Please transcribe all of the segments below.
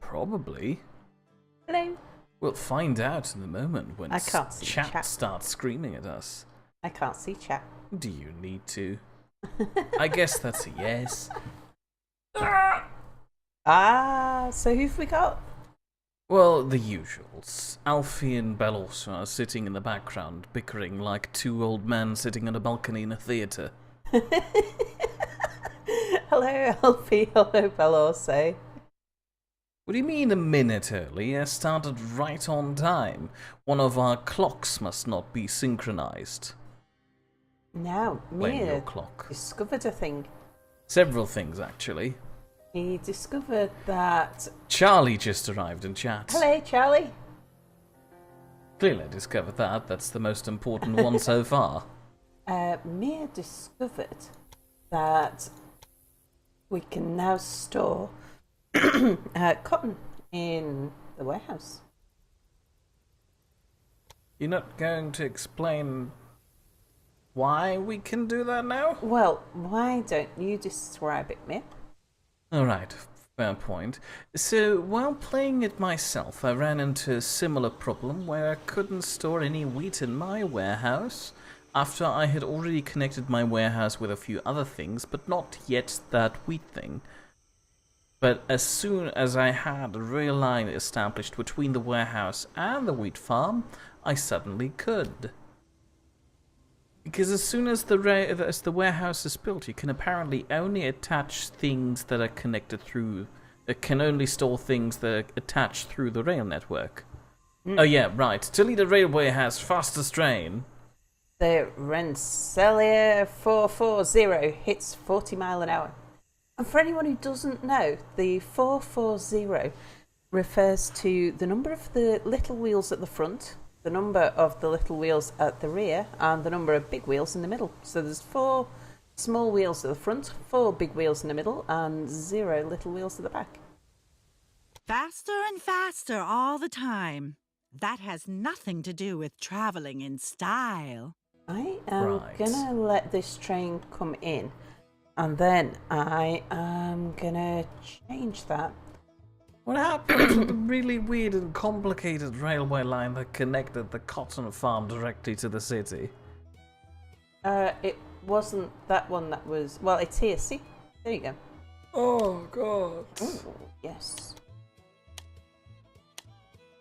Probably. Hello. We'll find out in a moment when I can't see chat. starts screaming at us. I can't see chat. Do you need to? I guess that's a yes. So who've we got? Well, the usuals. Alfie and Bellows are sitting in the background, bickering like two old men sitting on a balcony in a theatre. Hello, Alfie. Hello, Belloso. What do you mean a minute early? I started right on time. One of our clocks must not be synchronized. Now, Blame your Mia clock. discovered a thing. Several things, actually. He discovered that... Charlie just arrived in chat. Hello, Charlie. Clearly discovered that. That's the most important one so far. Mia discovered that we can now store cotton in the warehouse. You're not going to explain why we can do that now? Well, why don't you describe it, Mia? Alright, fair point. So, while playing it myself, I ran into a similar problem where I couldn't store any wheat in my warehouse after I had already connected my warehouse with a few other things, but not yet that wheat thing. But as soon as I had a rail line established between the warehouse and the wheat farm, I suddenly could. Because as soon as the warehouse is built, you can apparently only attach things that are connected through... It can only store things that are attached through the rail network. Oh yeah, right. Toledo Railway has fastest train. The Rensselaer 440 hits 40 mile an hour. And for anyone who doesn't know, the 440 refers to the number of the little wheels at the front, the number of the little wheels at the rear, and the number of big wheels in the middle. So there's 4 small wheels at the front, 4 big wheels in the middle, and 0 little wheels at the back. Faster and faster all the time. That has nothing to do with traveling in style. I am Right. gonna let this train come in, and then I am gonna change that. What happened to the really weird and complicated railway line that connected the cotton farm directly to the city? It wasn't that one that was... Well, it's here, see? There you go. Oh, God. Ooh, yes.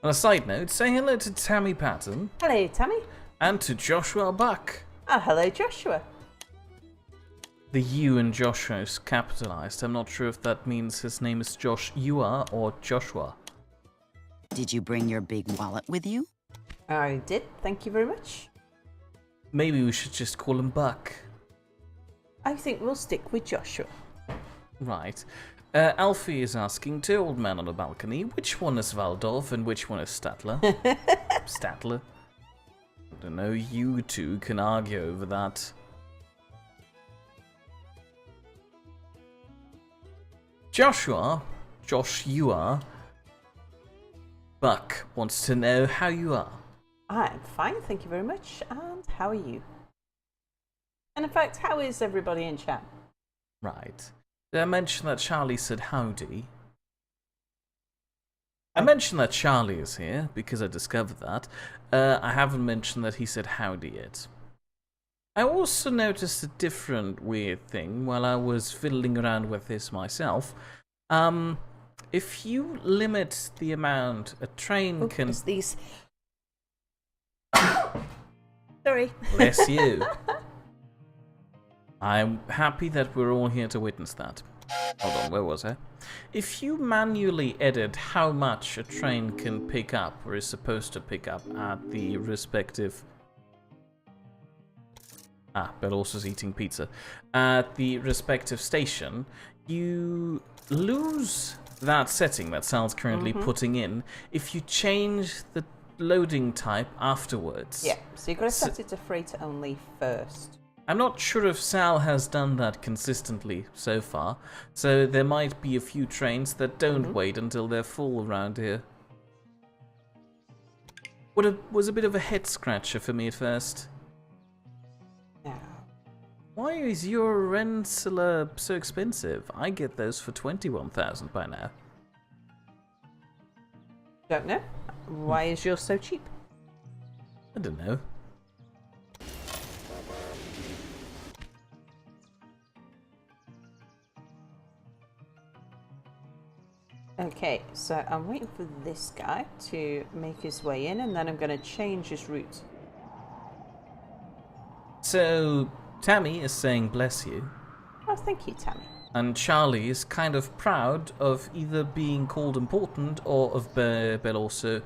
On a side note, say hello to Tammy Patton Hello, Tammy. and to Joshua Buck. Oh, hello, Joshua. The U in Joshua is capitalized. I'm not sure if that means his name is Joshua or Joshua. Did you bring your big wallet with you? I did, thank you very much. Maybe we should just call him Buck. I think we'll stick with Joshua. Right. Alfie is asking two old men on a balcony, which one is Waldorf and which one is Statler? Statler? I don't know, you two can argue over that. Joshua, Buck wants to know how you are. I'm fine, thank you very much. And how are you? And in fact, how is everybody in chat? Right. Did I mention that Charlie said howdy? I mentioned that Charlie is here because I discovered that. I haven't mentioned that he said howdy yet. I also noticed a different weird thing while I was fiddling around with this myself. If you limit the amount a train can... It's these... Sorry. Bless you. I'm happy that we're all here to witness that. Hold on, where was I? If you manually edit how much a train can pick up, or is supposed to pick up at the respective... Belossa's eating pizza. At the respective station, you lose that setting that Sal's currently putting in if you change the loading type afterwards. Yeah, so you've got to set it to free to only first. I'm not sure if Sal has done that consistently so far, so there might be a few trains that don't wait until they're full around here. Was a bit of a head scratcher for me at first. Now, Why is your Rensselaer so expensive? I get those for 21,000 by now. Don't know. Why is yours so cheap? I don't know. Okay, so I'm waiting for this guy to make his way in, and then I'm going to change his route. So, Tammy is saying bless you, Oh, thank you, Tammy. and Charlie is kind of proud of either being called important or of Bell also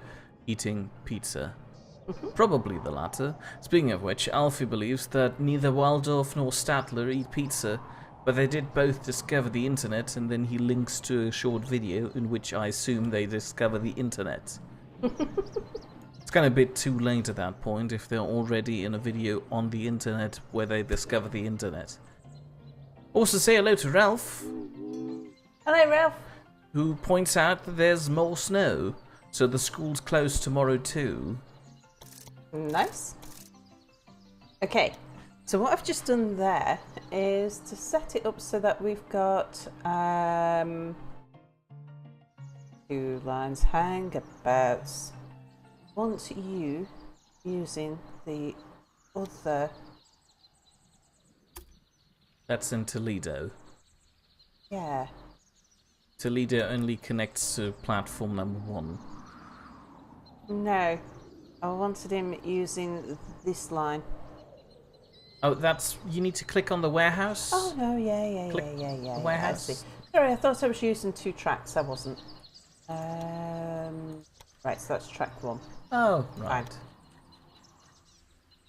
eating pizza. Probably the latter. Speaking of which, Alfie believes that neither Waldorf nor Statler eat pizza, but they did both discover the internet, and then he links to a short video in which I assume they discover the internet. It's kind of a bit too late at that point if they're already in a video on the internet where they discover the internet. Also say hello to Ralph, Hello, Ralph. who points out that there's more snow, so the school's closed tomorrow too. Nice. Okay, so what I've just done there is to set it up so that we've got 2 lines hangabouts. Want you using the other... That's in Toledo. Yeah. Toledo only connects to platform number 1. No, I wanted him using this line. Oh, that's... You need to click on the warehouse? Oh no, yeah. Click I warehouse. see. Sorry, I thought I was using 2 tracks. I wasn't. Right, so that's track 1. Oh, right.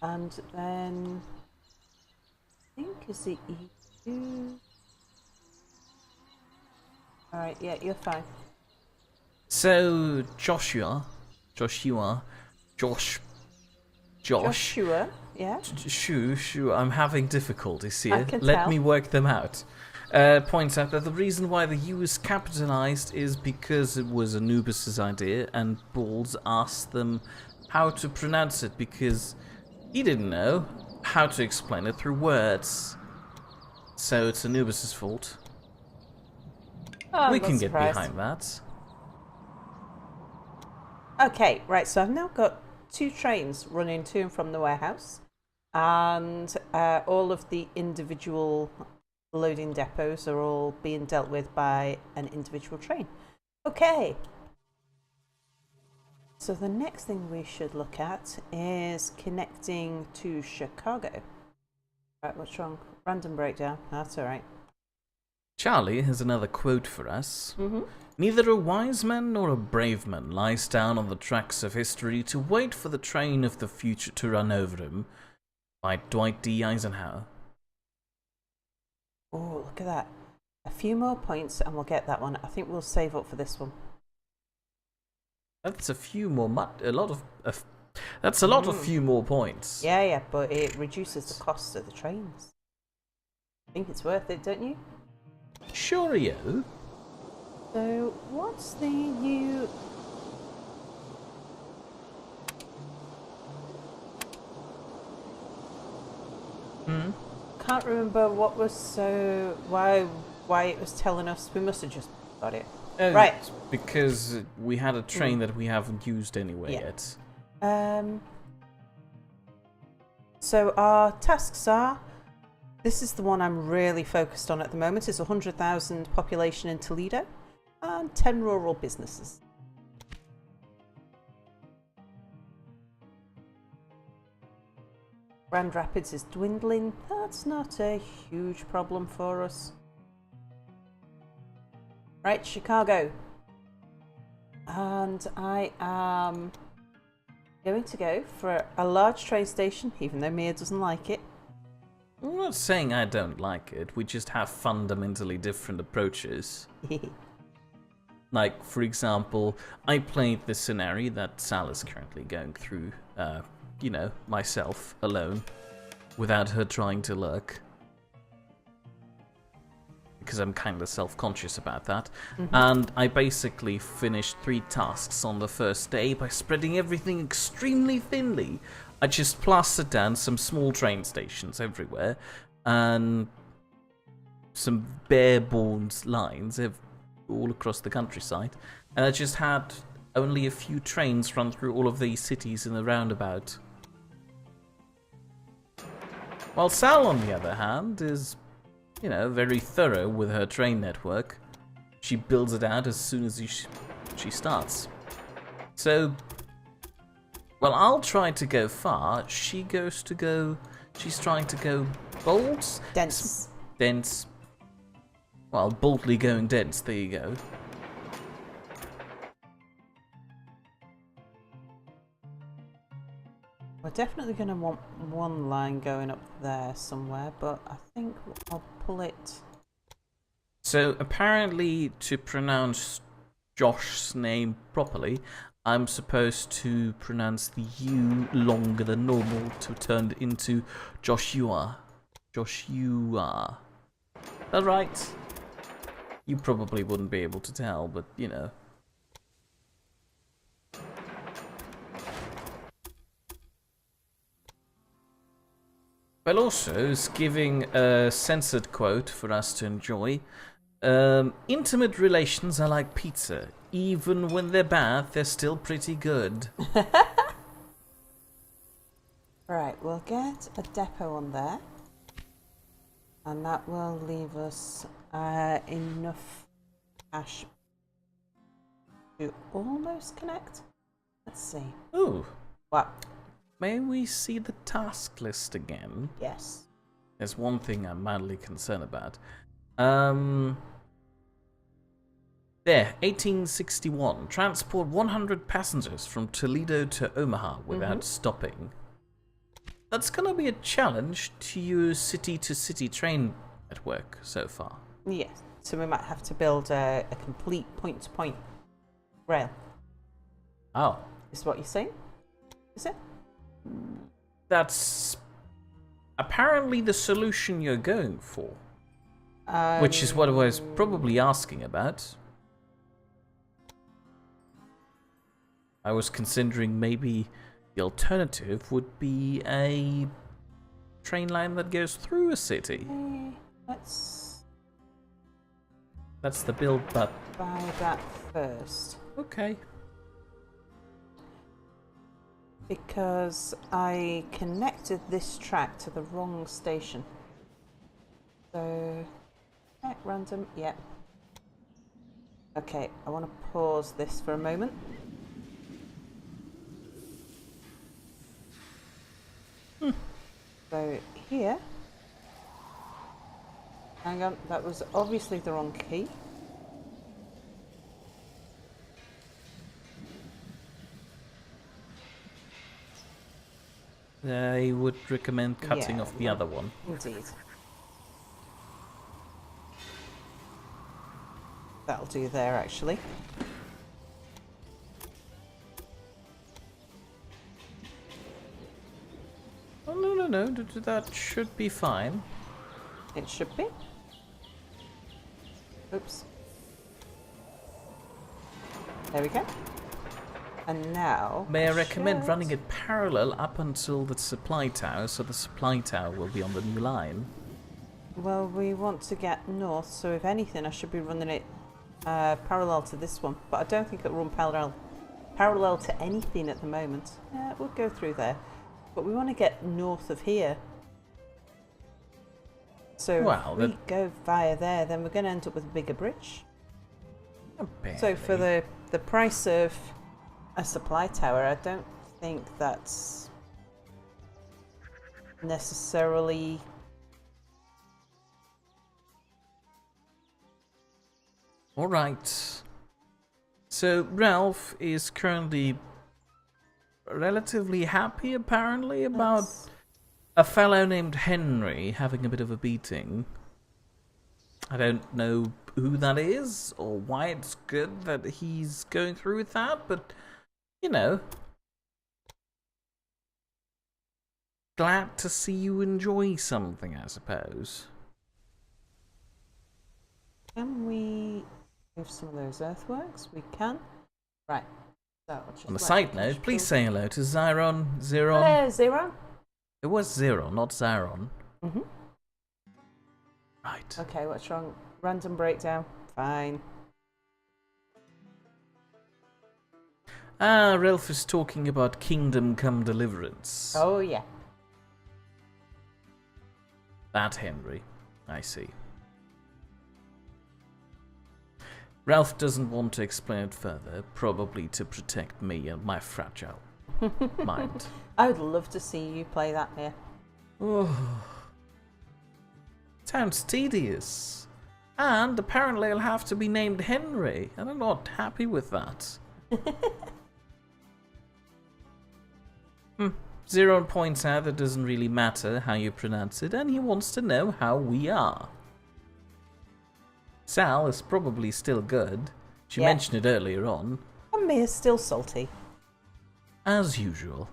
And then I think is it EU? Alright, yeah, you're fine. So, Joshua, Joshua, yeah? Shoo, I'm having difficulties I here. can Let tell. me work them out. Points out that the reason why the U is capitalized is because it was Anubis's idea, and Balls asked them how to pronounce it because he didn't know how to explain it through words. So it's Anubis's fault. Oh, We I'm can not get surprised. behind that. Okay, right, so I've now got 2 trains running to and from the warehouse, and all of the individual loading depots are all being dealt with by an individual train. Okay. So the next thing we should look at is connecting to Chicago. Right, what's wrong? Random breakdown. That's all right. Charlie has another quote for us. Neither a wise man nor a brave man lies down on the tracks of history to wait for the train of the future to run over him. By Dwight D. Eisenhower. Oh, look at that. A few more points and we'll get that one. I think we'll save up for this one. That's a few more that's a lot of few more points. Yeah, but it reduces the cost of the trains. I think it's worth it, don't you? Sure-io. So, what's the new... Can't remember what was so... Why it was telling us. We must have just got it. Oh, Right. Because we had a train that we haven't used anyway Yeah. yet. So our tasks are... This is the one I'm really focused on at the moment. It's 100,000 population in Toledo and 10 rural businesses. Grand Rapids is dwindling. That's not a huge problem for us. Right, Chicago. And I am going to go for a large train station, even though Mia doesn't like it. I'm not saying I don't like it, we just have fundamentally different approaches. Like, for example, I played the scenario that Sal is currently going through, myself, alone, without her trying to lurk. Because I'm kind of self-conscious about that. And I basically finished 3 tasks on the first day by spreading everything extremely thinly. I just plastered down some small train stations everywhere, and some bare bones lines all across the countryside, and I just had only a few trains run through all of these cities in the roundabout. While Sal, on the other hand, is, you know, very thorough with her train network. She builds it out as soon as she starts. So, well, I'll try to go far. She's trying to go bold? Dense. Dense. Well, boldly going dense, there you go. We're definitely going to want one line going up there somewhere, but I think I'll pull it. So apparently, to pronounce Josh's name properly, I'm supposed to pronounce the U longer than normal to turn it into Joshua. Joshua. All right. You probably wouldn't be able to tell, but you know. Well, also, is giving a censored quote for us to enjoy. Intimate relations are like pizza. Even when they're bad, they're still pretty good. Right, we'll get a depot on there. And that will leave us enough cash to almost connect. Let's see. Ooh. What? May we see the task list again? Yes. There's one thing I'm mildly concerned about. There, 1861. Transport 100 passengers from Toledo to Omaha without stopping. That's gonna be a challenge to use city-to-city train network so far. Yes. So we might have to build a complete point-to-point rail. Oh. Is what you're saying? Is it? That's apparently the solution you're going for. Which is what I was probably asking about. I was considering maybe the alternative would be a train line that goes through a city. Let's That's the build, but buy that first. okay. Because I connected this track to the wrong station. So, track random, yep. Okay, I want to pause this for a moment. So, here. Hang on, that was obviously the wrong key. I would recommend cutting Yeah, off the other one. Indeed. That'll do there, actually. Oh, no, that should be fine. It should be. Oops. There we go. And now... May I recommend running it parallel up until the supply tower, so the supply tower will be on the new line. Well, we want to get north, so if anything, I should be running it parallel to this one. But I don't think it'll run parallel to anything at the moment. We'll go through there. But we want to get north of here. So Well, if we go via there, then we're going to end up with a bigger bridge. So for Barely. the price of a supply tower, I don't think that's necessarily... Alright. So Ralph is currently relatively happy, apparently, about a fellow named Henry having a bit of a beating. I don't know who that is or why it's good that he's going through with that, but, you know. Glad to see you enjoy something, I suppose. Can we move some of those earthworks? We can. Right. So I'll just On a let side the note, please cash say hello to Zyron. Zeron. Hello, Zero. It was Zero, not Zyron. Mm-hmm. Right. Okay, what's wrong? Random breakdown. Fine. Ah, Ralph is talking about Kingdom Come Deliverance. Oh, yeah. That Henry. I see. Ralph doesn't want to explain it further, probably to protect me and my fragile mind. I would love to see you play that here. Oh. Sounds tedious. And apparently I'll have to be named Henry, and I'm not happy with that. Zero points out that doesn't really matter how you pronounce it, and he wants to know how we are. Sal is probably still good. She mentioned it earlier on. And Mia's still salty. As usual.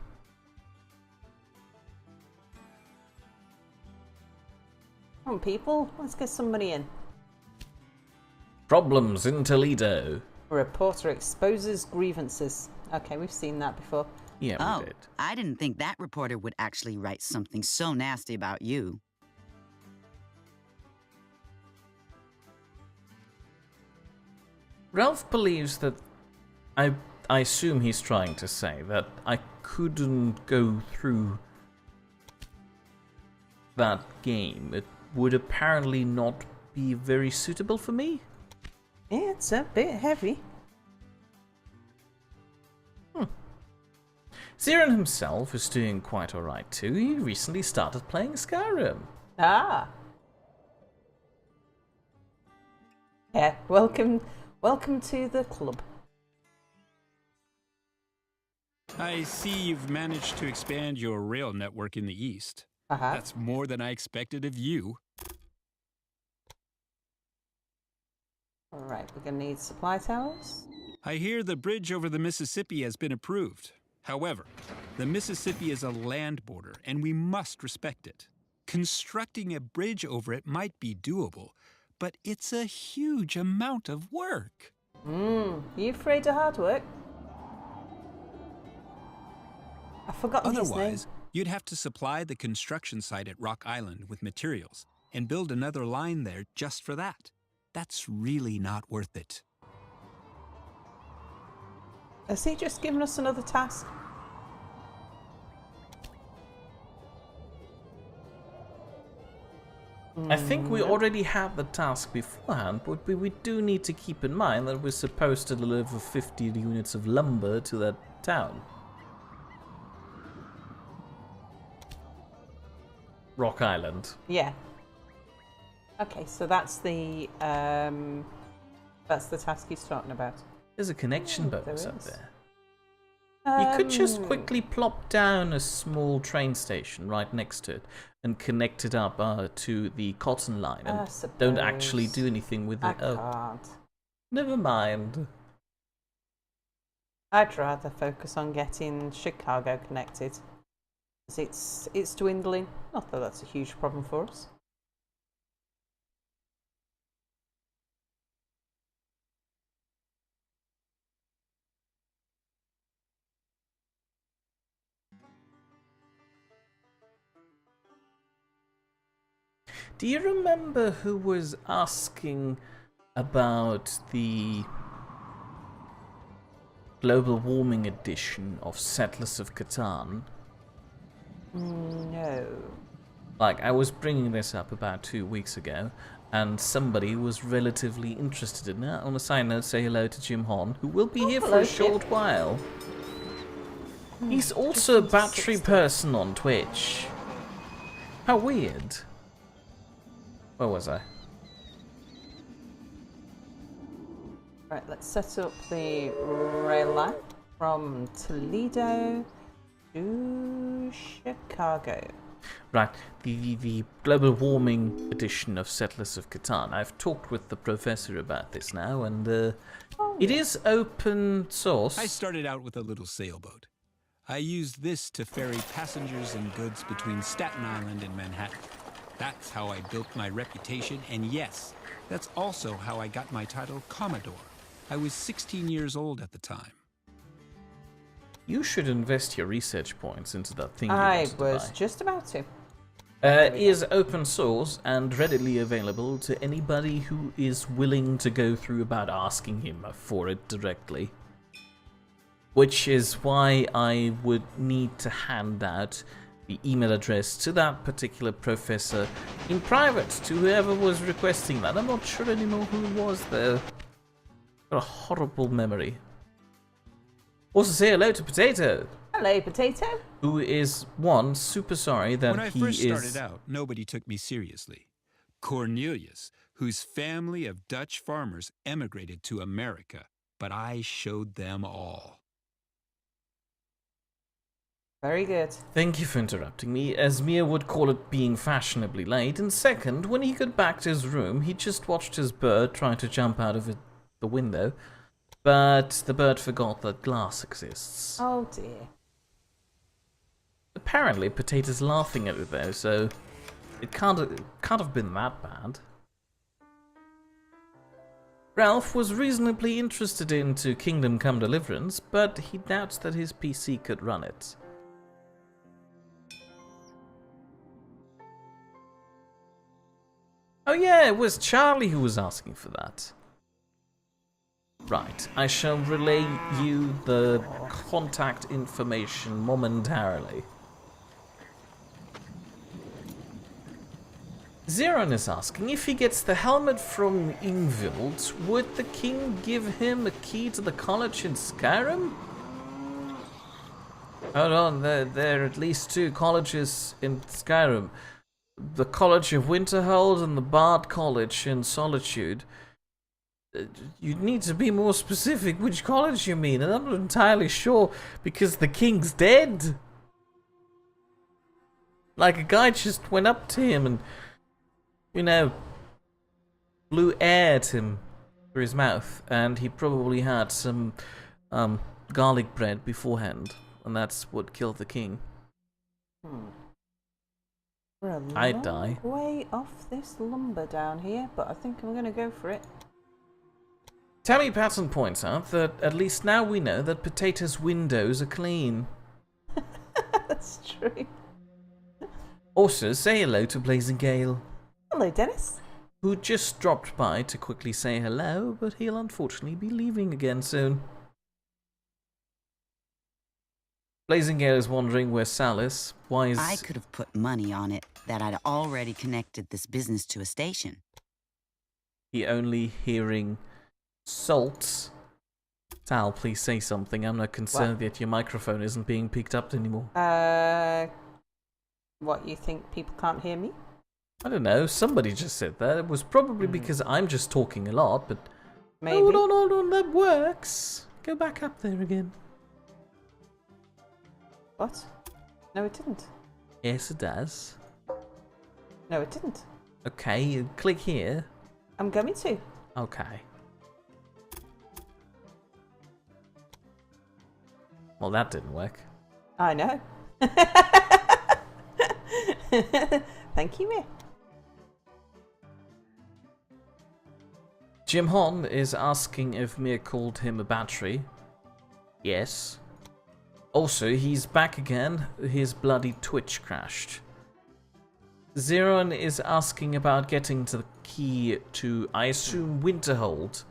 Come on, people. Let's get some money in. Problems in Toledo. A reporter exposes grievances. Okay, we've seen that before. Yeah, Oh, we did. I didn't think that reporter would actually write something so nasty about you. Ralph believes that I assume he's trying to say that I couldn't go through that game. It would apparently not be very suitable for me. Yeah, it's a bit heavy. Ziran himself is doing quite alright too. He recently started playing Skyrim. Ah. Yeah, welcome to the club. I see you've managed to expand your rail network in the east. That's more than I expected of you. Alright, we're gonna need supply towers. I hear the bridge over the Mississippi has been approved. However, the Mississippi is a land border, and we must respect it. Constructing a bridge over it might be doable, but it's a huge amount of work. You afraid of hard work? I've forgotten his name. Otherwise, you'd have to supply the construction site at Rock Island with materials and build another line there just for that. That's really not worth it. Has he just given us another task? I think we already had the task beforehand, but we do need to keep in mind that we're supposed to deliver 50 units of lumber to that town. Rock Island. Yeah. Okay, so that's the task he's talking about. There's a connection there bonus up is. there. You could just quickly plop down a small train station right next to it and connect it up to the cotton line and don't actually do anything with I it. Oh, can't. never mind. I'd rather focus on getting Chicago connected. 'Cause it's dwindling. Not that that's a huge problem for us. Do you remember who was asking about the global warming edition of Settlers of Catan? No. Like, I was bringing this up about 2 weeks ago, and somebody was relatively interested in it. On a side note, say hello to Jim Hon, who will be here for hello, a short while. He's also a battery person on Twitch. How weird. Where was I? Right, let's set up the rail line from Toledo to Chicago. Right, the global warming edition of Settlers of Catan. I've talked with the professor about this now, and it is open source. I started out with a little sailboat. I used this to ferry passengers and goods between Staten Island and Manhattan. That's how I built my reputation, and yes, that's also how I got my title Commodore. I was 16 years old at the time. You should invest your research points into that thing you I wanted to was buy. just about to. Is open source and readily available to anybody who is willing to go through about asking him for it directly. Which is why I would need to hand out the email address to that particular professor in private to whoever was requesting that. I'm not sure anymore who it was though. Got a horrible memory. Also say hello to Potato. Hello, Potato. Who is, one, super sorry that When I he first is... started out, nobody took me seriously. Cornelius, whose family of Dutch farmers emigrated to America, but I showed them all. Very good. Thank you for interrupting me. As Mia would call it being fashionably late. And second, when he got back to his room, he just watched his bird try to jump out of the window. But the bird forgot that glass exists. Oh dear. Apparently, Potato's laughing at it though, so it can't have been that bad. Ralph was reasonably interested into Kingdom Come Deliverance, but he doubts that his PC could run it. Oh yeah, it was Charlie who was asking for that. Right, I shall relay you the contact information momentarily. Zeron is asking if he gets the helmet from Ingvild, would the king give him a key to the college in Skyrim? Hold on, there are at least 2 colleges in Skyrim. The College of Winterhold and the Bard College in Solitude. You need to be more specific which college you mean, and I'm not entirely sure because the king's dead. Like a guy just went up to him and, you know, blew air at him through his mouth, and he probably had some garlic bread beforehand, and that's what killed the king. We're a I'd long die. way off this lumber down here, but I think I'm going to go for it. Tammy Patton points out that at least now we know that Potato's windows are clean. That's true. Also, say hello to Blazing Gale, Hello, Dennis. who just dropped by to quickly say hello, but he'll unfortunately be leaving again soon. Blazing Gale is wondering where Sal is. Why is... I could have put money on it that I'd already connected this business to a station. he only hearing salt? Sal, please say something. I'm not concerned that your microphone isn't being picked up anymore. What, you think people can't hear me? I don't know. Somebody just said that. It was probably because I'm just talking a lot, but... Maybe. Hold on, that works. Go back up there again. What? No, it didn't. Yes, it does. No, it didn't. Okay, you click here. I'm going to. Okay. Well, that didn't work. I know. Thank you, Mia. Jim Hon is asking if Mia called him a battery. Yes. Also, he's back again. His bloody Twitch crashed. Zeron is asking about getting to the key to, I assume, Winterhold.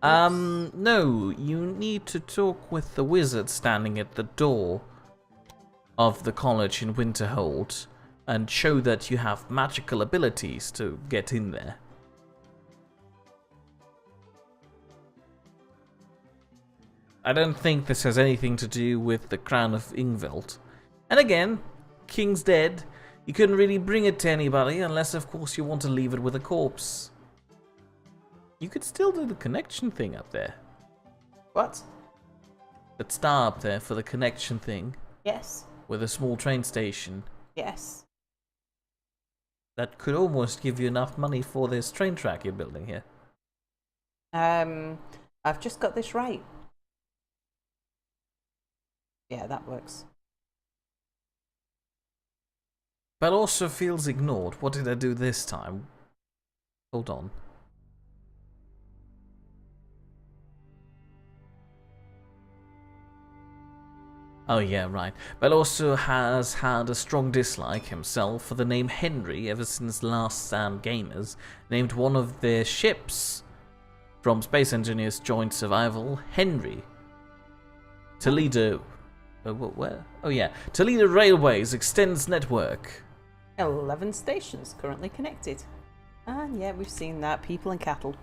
No, you need to talk with the wizard standing at the door of the college in Winterhold and show that you have magical abilities to get in there. I don't think this has anything to do with the Crown of Ingvild. And again, King's dead. You couldn't really bring it to anybody unless, of course, you want to leave it with a corpse. You could still do the connection thing up there. What? That star up there for the connection thing Yes. with a small train station. Yes. That could almost give you enough money for this train track you're building here. I've just got this right. Yeah, that works. But also feels ignored. What did I do this time? Hold on. Oh yeah, right. But also has had a strong dislike himself for the name Henry ever since Last Stand Gamers named one of their ships from Space Engineers Joint Survival Henry. Toledo... where? Oh yeah. Toledo Railways extends network. 11 stations currently connected. And yeah, we've seen that. People and cattle.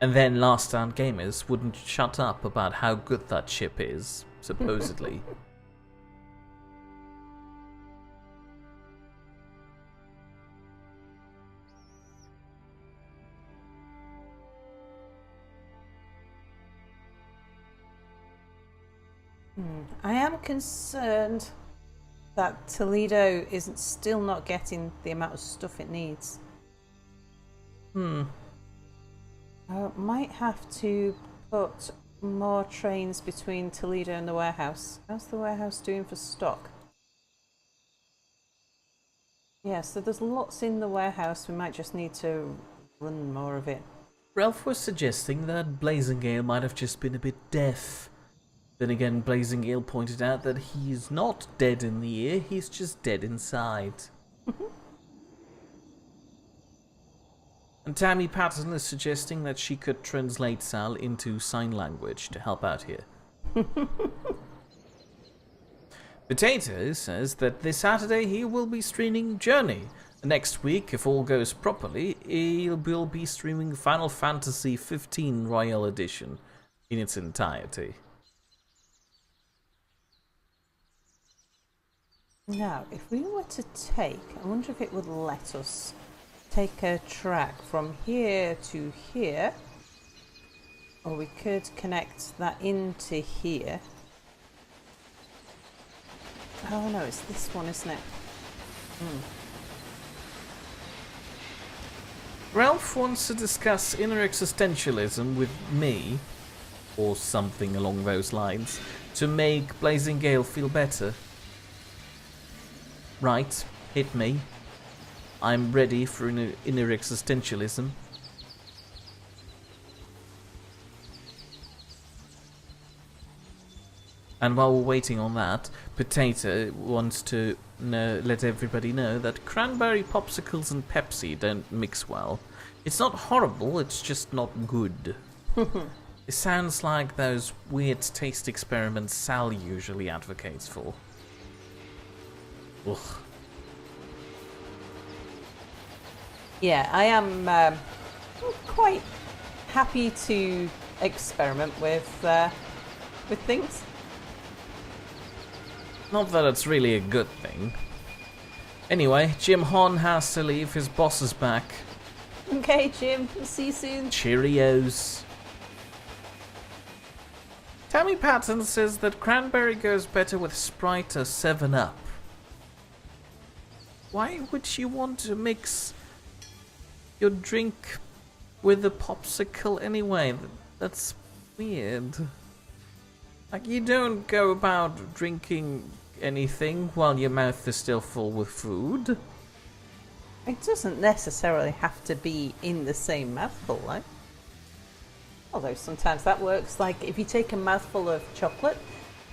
And then Last Stand Gamers wouldn't shut up about how good that ship is, supposedly. I am concerned that Toledo isn't still not getting the amount of stuff it needs. I might have to put more trains between Toledo and the warehouse. How's the warehouse doing for stock? Yeah, so there's lots in the warehouse. We might just need to run more of it. Ralph was suggesting that Blazing Gale might have just been a bit deaf. Then again, Blazing Gale pointed out that he's not dead in the ear, he's just dead inside. And Tammy Patton is suggesting that she could translate Sal into sign language to help out here. Potato says that this Saturday he will be streaming Journey. Next week, if all goes properly, he will be streaming Final Fantasy XV Royal Edition in its entirety. Now, if we were to take, I wonder if it would let us take a track from here to here, or we could connect that into here. Oh no, it's this one, isn't it? Ralph wants to discuss inner existentialism with me, or something along those lines, to make Blazing Gale feel better. Right, hit me. I'm ready for inner existentialism. And while we're waiting on that, Potato wants to let everybody know that cranberry popsicles and Pepsi don't mix well. It's not horrible, it's just not good. It sounds like those weird taste experiments Sal usually advocates for. Ugh. Yeah, I am quite happy to experiment with things. Not that it's really a good thing. Anyway, Jim Hon has to leave, his boss is back. Okay, Jim, see you soon. Cheerios. Tammy Patton says that cranberry goes better with Sprite or 7-Up. Why would you want to mix your drink with a popsicle anyway? That's weird. Like, you don't go about drinking anything while your mouth is still full with food. It doesn't necessarily have to be in the same mouthful, though. Although sometimes that works. Like, if you take a mouthful of chocolate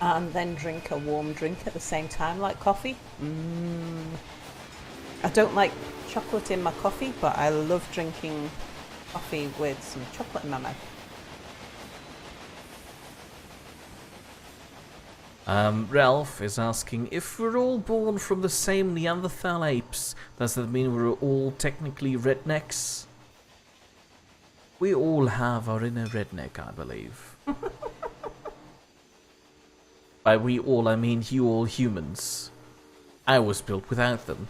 and then drink a warm drink at the same time, like coffee. I don't like chocolate in my coffee, but I love drinking coffee with some chocolate in my mouth. Ralph is asking, if we're all born from the same Neanderthal apes, does that mean we're all technically rednecks? We all have our inner redneck, I believe. By we all, I mean you all humans. I was built without them.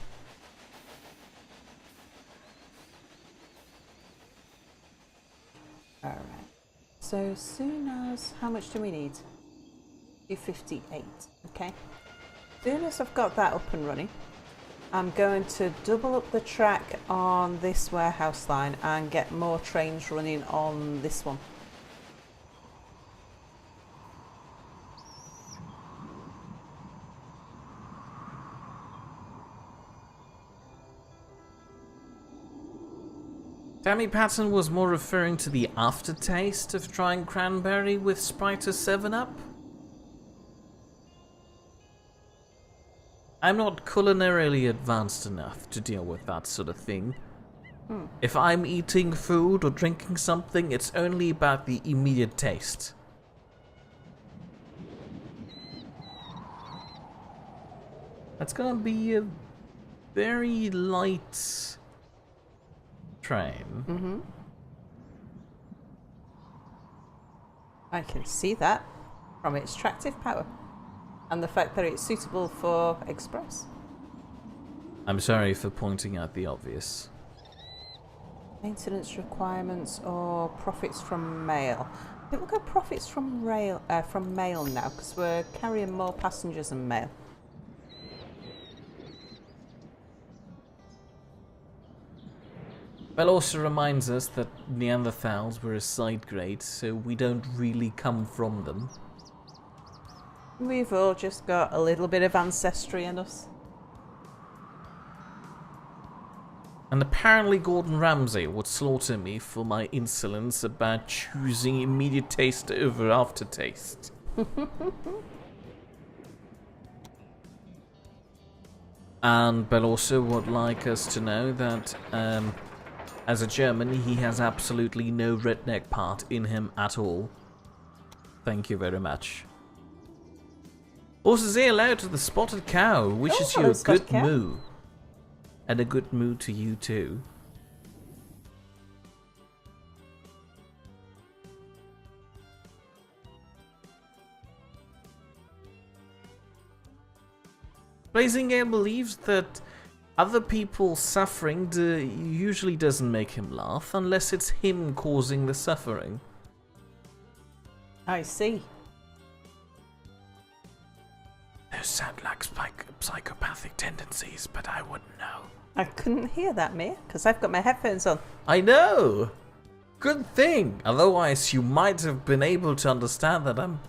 Alright. So as soon as... How much do we need? 258. Okay. As soon as I've got that up and running, I'm going to double up the track on this warehouse line and get more trains running on this one. Tammy Patton was more referring to the aftertaste of trying cranberry with Sprite or 7-Up. I'm not culinarily advanced enough to deal with that sort of thing. If I'm eating food or drinking something, it's only about the immediate taste. That's gonna be a very light train. Mm-hmm. I can see that from its tractive power and the fact that it's suitable for express. I'm sorry for pointing out the obvious. Maintenance requirements or profits from mail. I think we'll go profits from mail now because we're carrying more passengers than mail. Well, also reminds us that Neanderthals were a side grade, so we don't really come from them. We've all just got a little bit of ancestry in us. And apparently Gordon Ramsay would slaughter me for my insolence about choosing immediate taste over aftertaste. And Bell also would like us to know that, as a German, he has absolutely no redneck part in him at all. Thank you very much. Also, say hello to the spotted cow. Wishes you hello, a spotted good cow. moo. And a good mood to you too. Blazing Gale believes that other people suffering usually doesn't make him laugh unless it's him causing the suffering. I see. Those sound like psychopathic tendencies, but I wouldn't know. I couldn't hear that, Mia, because I've got my headphones on. I know! Good thing! Otherwise, you might have been able to understand that I'm,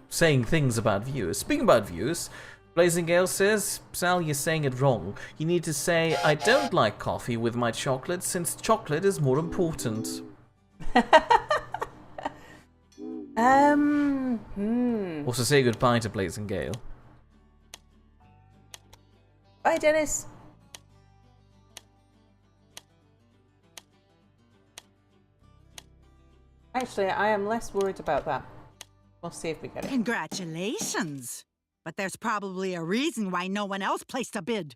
saying things about viewers. Speaking about viewers, Blazing Gale says, Sal, you're saying it wrong. You need to say, I don't like coffee with my chocolate since chocolate is more important. Also say goodbye to Blazing Gale. Bye, Dennis. Actually, I am less worried about that. We'll see if we get it. Congratulations! But there's probably a reason why no one else placed a bid.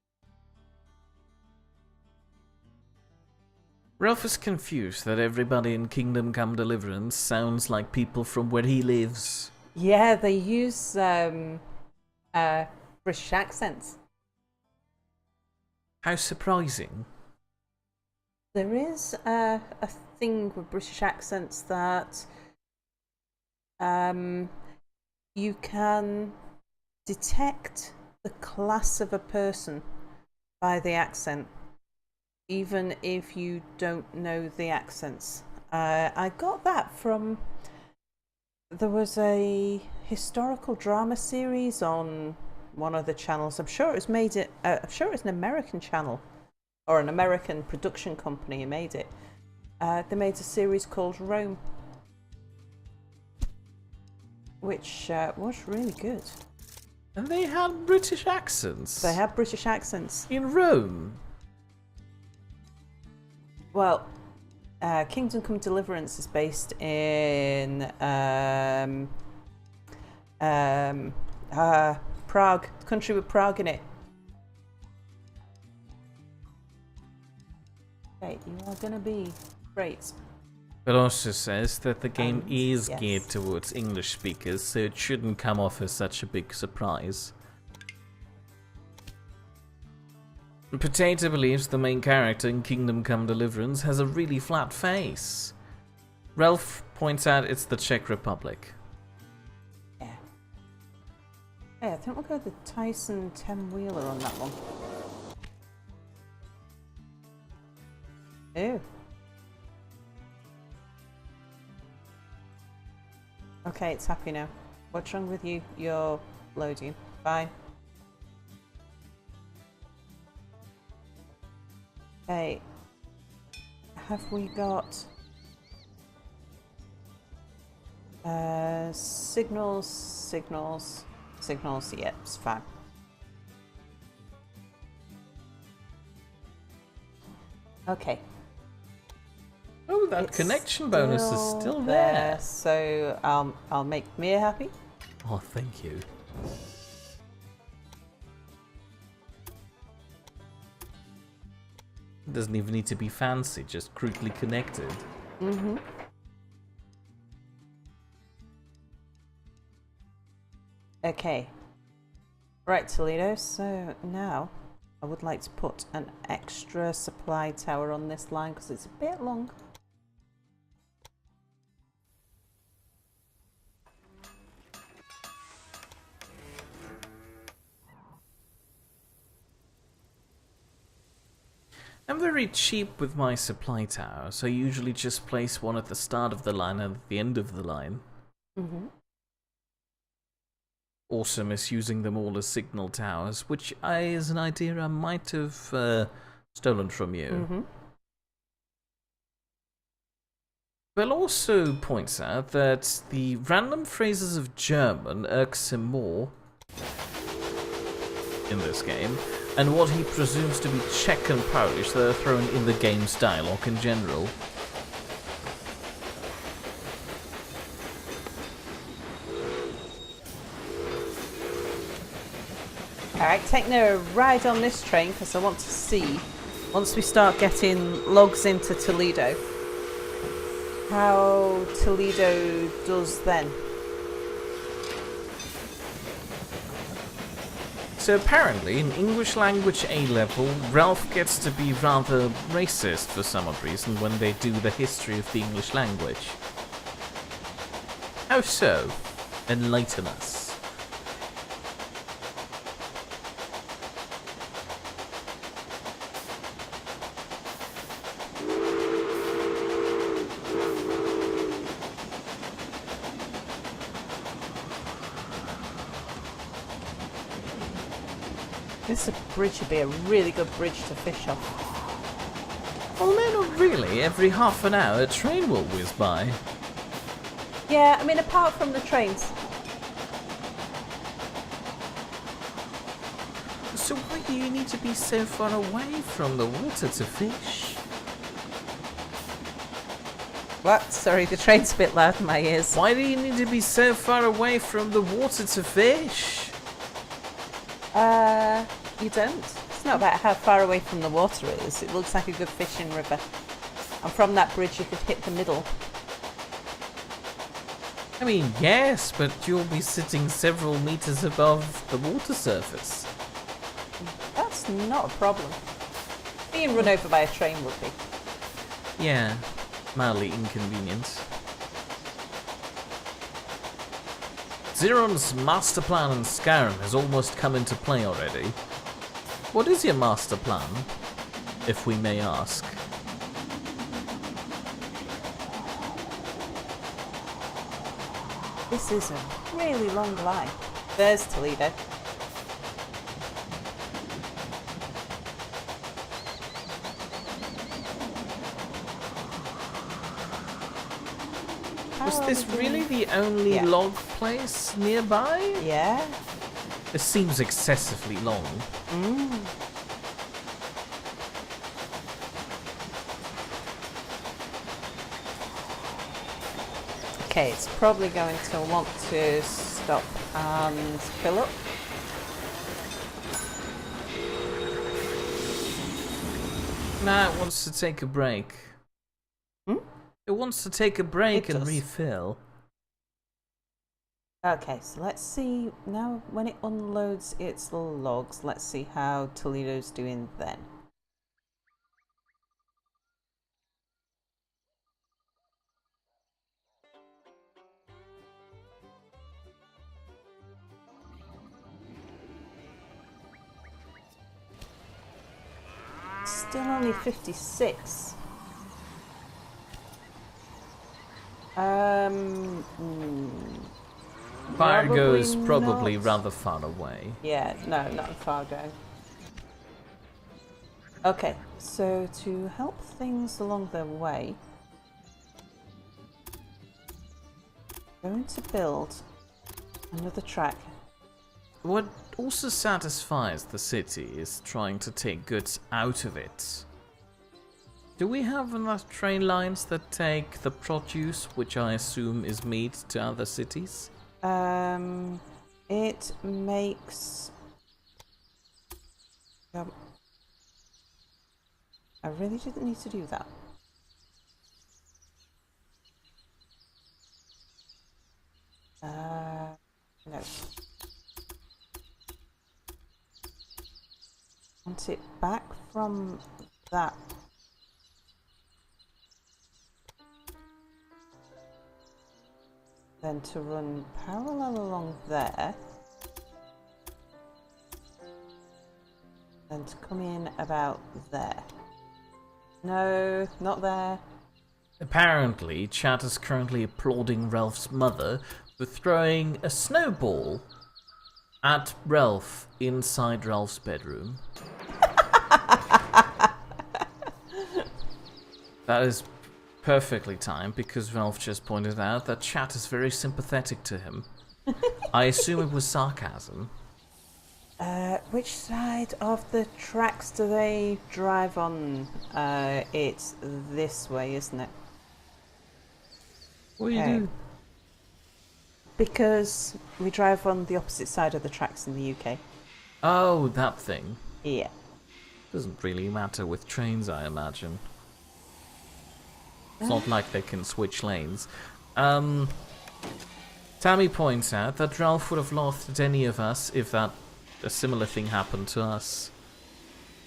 Ralph is confused that everybody in Kingdom Come Deliverance sounds like people from where he lives. Yeah, they use British accents. How surprising. There is a thing with British accents that you can detect the class of a person by the accent, even if you don't know the accents. I got that from... There was a historical drama series on one of the channels. I'm sure it was I'm sure it was an American channel or an American production company who made it. They made a series called Rome, which was really good. And they had British accents. They had British accents. In Rome. Well, Kingdom Come Deliverance is based in Prague, country with Prague in it. Okay, you are gonna be great. But also says that the game is yes. geared towards English speakers, so it shouldn't come off as such a big surprise. Potato believes the main character in Kingdom Come Deliverance has a really flat face. Ralph points out it's the Czech Republic. Yeah. Hey, I think we'll go the Tyson 10-wheeler on that one. Ew. Okay, it's happy now. What's wrong with you? You're loading. Fine. Okay. Have we got signals? Yeah, it's fine. Okay. Oh, that It's connection bonus is still there. So I'll make Mia happy. Oh, thank you. It doesn't even need to be fancy, just crudely connected. Mm-hmm. Okay. Right, Toledo, so now I would like to put an extra supply tower on this line because it's a bit long. I'm very cheap with my supply tower, so I usually just place one at the start of the line and at the end of the line. Mm-hmm. Also misusing them all as signal towers, which is an idea I might have stolen from you. Mm-hmm. Bell also points out that the random phrases of German irks him more in this game, and what he presumes to be Czech and Polish that are thrown in the game's dialogue in general. Alright, taking a ride on this train because I want to see, once we start getting logs into Toledo, how Toledo does then. So apparently, in English language A-level, Ralph gets to be rather racist for some odd reason when they do the history of the English language. How so? Enlighten us. This bridge would be a really good bridge to fish off. Well, no, not really. Every half an hour, a train will whiz by. Yeah, I mean, apart from the trains. So why do you need to be so far away from the water to fish? What? Sorry, the train's a bit loud in my ears. Why do you need to be so far away from the water to fish? You don't. It's not about how far away from the water it is. It looks like a good fishing river. And from that bridge you could hit the middle. I mean, yes, but you'll be sitting several meters above the water surface. That's not a problem. Being run over by a train would be. Yeah, mildly inconvenient. Zeron's master plan in Skyrim has almost come into play already. What is your master plan, if we may ask? This is a really long line. There's Toledo. Was this really the only Yeah. log place nearby? Yeah. It seems excessively long. Okay, it's probably going to want to stop and fill up. Nah, it wants to take a break. Hmm? It wants to take a break It and does. refill. Okay, so let's see now when it unloads its logs. Let's see how Toledo's doing then. Still only 56. Fargo's probably not. rather far away. Yeah, no, not Fargo. Okay, so to help things along the way, going to build another track. What also satisfies the city is trying to take goods out of it. Do we have enough train lines that take the produce, which I assume is meat, to other cities? It makes I really didn't need to do that. No. Want it back from that. Then to run parallel along there. Then to come in about there. No, not there. Apparently, Chat is currently applauding Ralph's mother for throwing a snowball at Ralph inside Ralph's bedroom. That is perfectly timed because Ralph just pointed out that Chat is very sympathetic to him. I assume it was sarcasm. Which side of the tracks do they drive on? It's this way, isn't it? What do you do? Because we drive on the opposite side of the tracks in the UK. Oh, that thing. Yeah. Doesn't really matter with trains, I imagine. It's not like they can switch lanes. Tammy points out that Ralph would have laughed at any of us if a similar thing happened to us.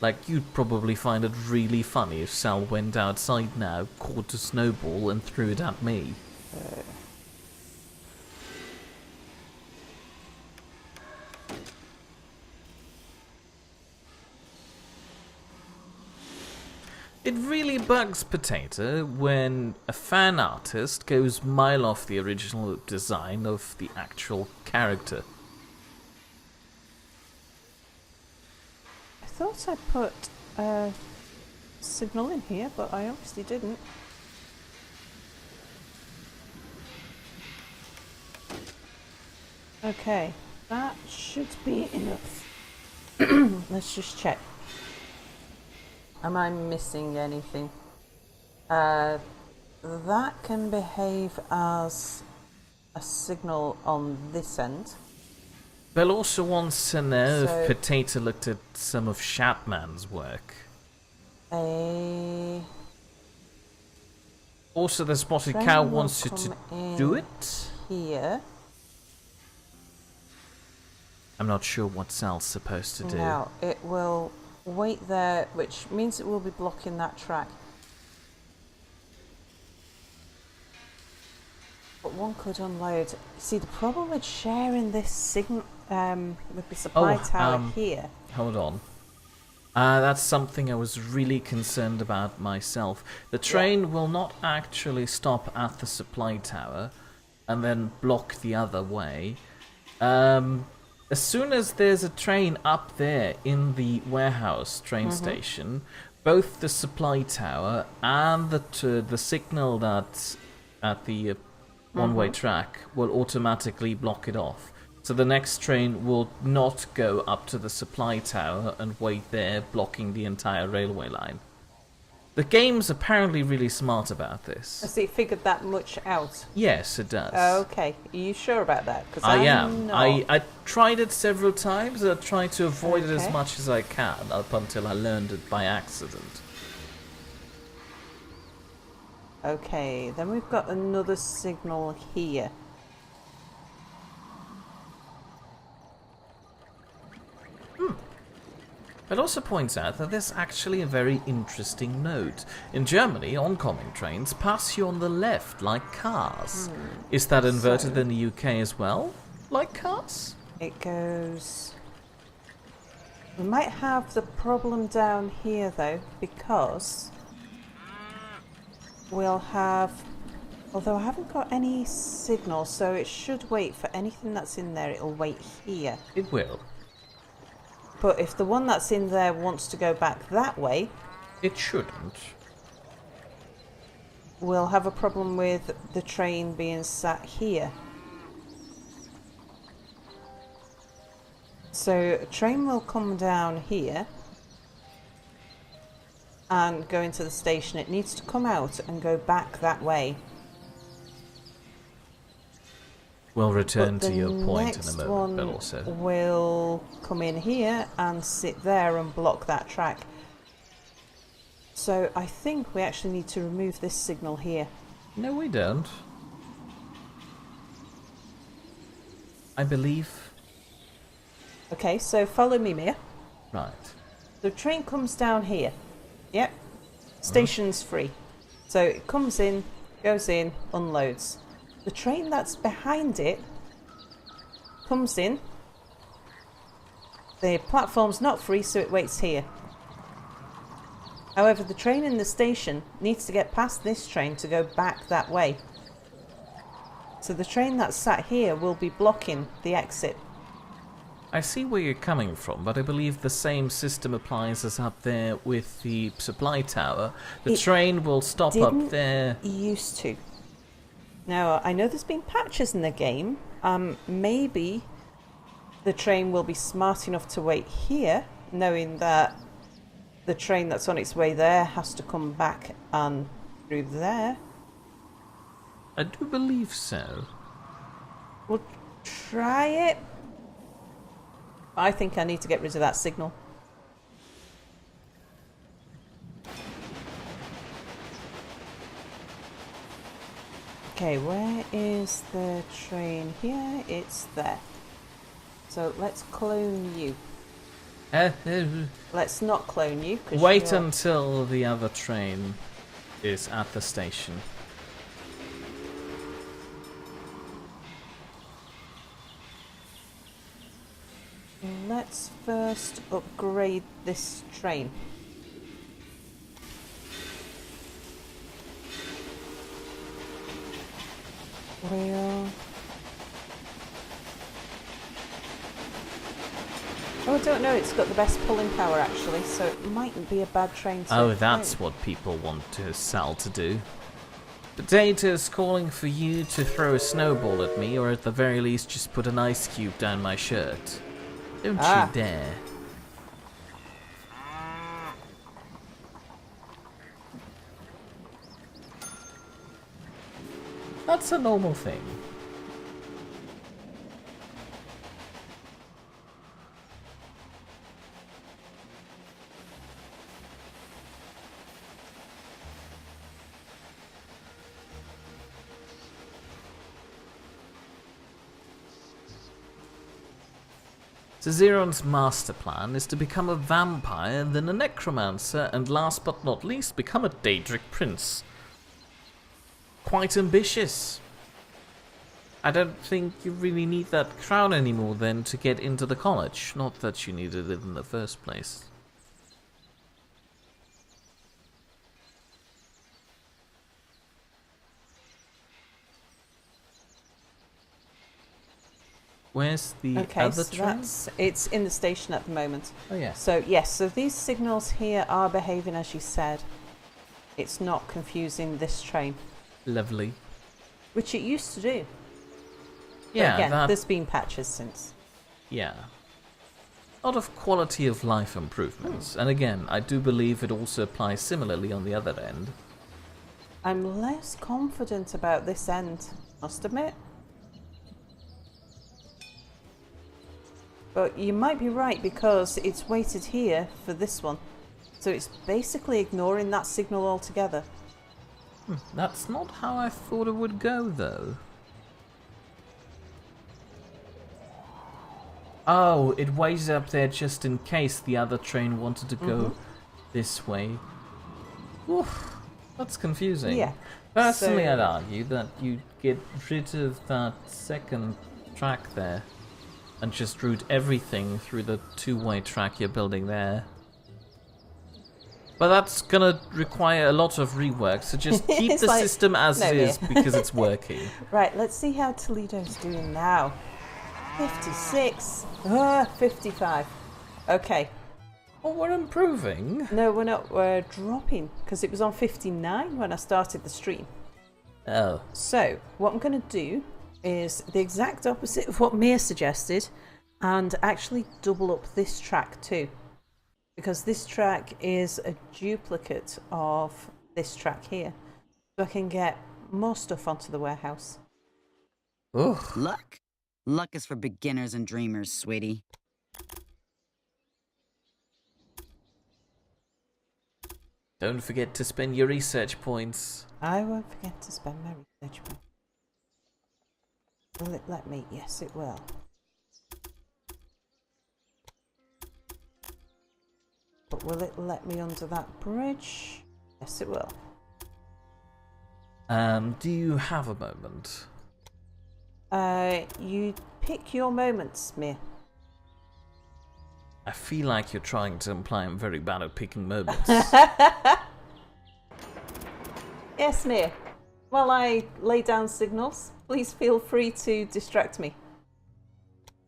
Like, you'd probably find it really funny if Sal went outside now, caught a snowball, and threw it at me. It really bugs Potato when a fan artist goes mile off the original design of the actual character. I thought I put a signal in here, but I obviously didn't. Okay, that should be enough. Let's just check. Am I missing anything? That can behave as a signal on this end. Bell also wants to know So- if Potato looked at some of Shatman's work. A Also, the Spotted train Cow will wants you to come do in it. here. I'm not sure what Sal's supposed to do. Now it will wait there, which means it will be blocking that track. But one could unload. See, the problem with sharing this signal with the supply tower here. Hold on. That's something I was really concerned about myself. The train will not actually stop at the supply tower and then block the other way. As soon as there's a train up there in the warehouse train station, both the supply tower and the signal that's at the one-way track will automatically block it off. So the next train will not go up to the supply tower and wait there, blocking the entire railway line. The game's apparently really smart about this. Has it figured that much out? Yes, it does. Okay, are you sure about that? Because I I'm am. not. I tried it several times. I tried to avoid it as Okay. much as I can up until I learned it by accident. Okay, then we've got another signal here. It also points out that there's actually a very interesting note. In Germany, oncoming trains pass you on the left, like cars. Is that inverted in the UK as well? Like cars? It goes... We might have the problem down here though, because we'll have... Although I haven't got any signal, so it should wait for anything that's in there, it'll wait here. It will. But if the one that's in there wants to go back that way, It shouldn't. we'll have a problem with the train being sat here. So a train will come down here and go into the station. It needs to come out and go back that way. We'll return But to the your point in a next moment, but one also. will come in here and sit there and block that track. So I think we actually need to remove this signal here. No, we don't. I believe. Okay, so follow me, Mia. Right. The train comes down here. Yep. Station's free. So it comes in, goes in, unloads. The train that's behind it comes in. The platform's not free, so it waits here. However, the train in the station needs to get past this train to go back that way. So the train that's sat here will be blocking the exit. I see where you're coming from, but I believe the same system applies as up there with the supply tower. The It train will stop up didn't there. Used to. Now, I know there's been patches in the game. Maybe the train will be smart enough to wait here, knowing that the train that's on its way there has to come back and through there. I do believe so. We'll try it. I think I need to get rid of that signal. Okay, where is the train here? It's there. So let's clone you. Let's not clone you. 'Cause Wait you're... until the other train is at the station. Let's first upgrade this train. Well... Oh, I don't know, it's got the best pulling power actually, so it mightn't be a bad train to Oh, that's clone. what people want to Sal to do. Potato's calling for you to throw a snowball at me, or at the very least just put an ice cube down my shirt. Don't you dare. That's a normal thing. Zeron's master plan is to become a vampire, then a necromancer, and last but not least, become a Daedric prince. Quite ambitious. I don't think you really need that crown anymore then to get into the college. Not that you needed it in the first place. Where's the other train? It's in the station at the moment. Oh yeah. So yes, so these signals here are behaving as you said. It's not confusing this train, Lovely. which it used to do. Yeah, But again, that, there's been patches since. yeah. A lot of quality of life improvements. And again, I do believe it also applies similarly on the other end. I'm less confident about this end, must admit. But you might be right because it's waited here for this one. So it's basically ignoring that signal altogether. That's not how I thought it would go, though. Oh, it waited up there just in case the other train wanted to go this way. Oof, that's confusing. Yeah. Personally, So- I'd argue that you get rid of that second track there and just route everything through the two-way track you're building there. But that's gonna require a lot of rework, so just keep It's the like, system as no, it is yeah. because it's working. Right, let's see how Toledo's doing now. 56. 55. Okay. Oh, we're improving. No, we're not. We're dropping because it was on 59 when I started the stream. Oh. So, what I'm going to do is the exact opposite of what Mia suggested and actually double up this track too. Because this track is a duplicate of this track here. So I can get more stuff onto the warehouse. Ugh. Luck? Luck is for beginners and dreamers, sweetie. Don't forget to spend your research points. I won't forget to spend my research points. Will it let me? Yes, it will. But will it let me under that bridge? Yes, it will. Do you have a moment? You pick your moments, Mir. I feel like you're trying to imply I'm very bad at picking moments. Yes, Mir. While I lay down signals, please feel free to distract me.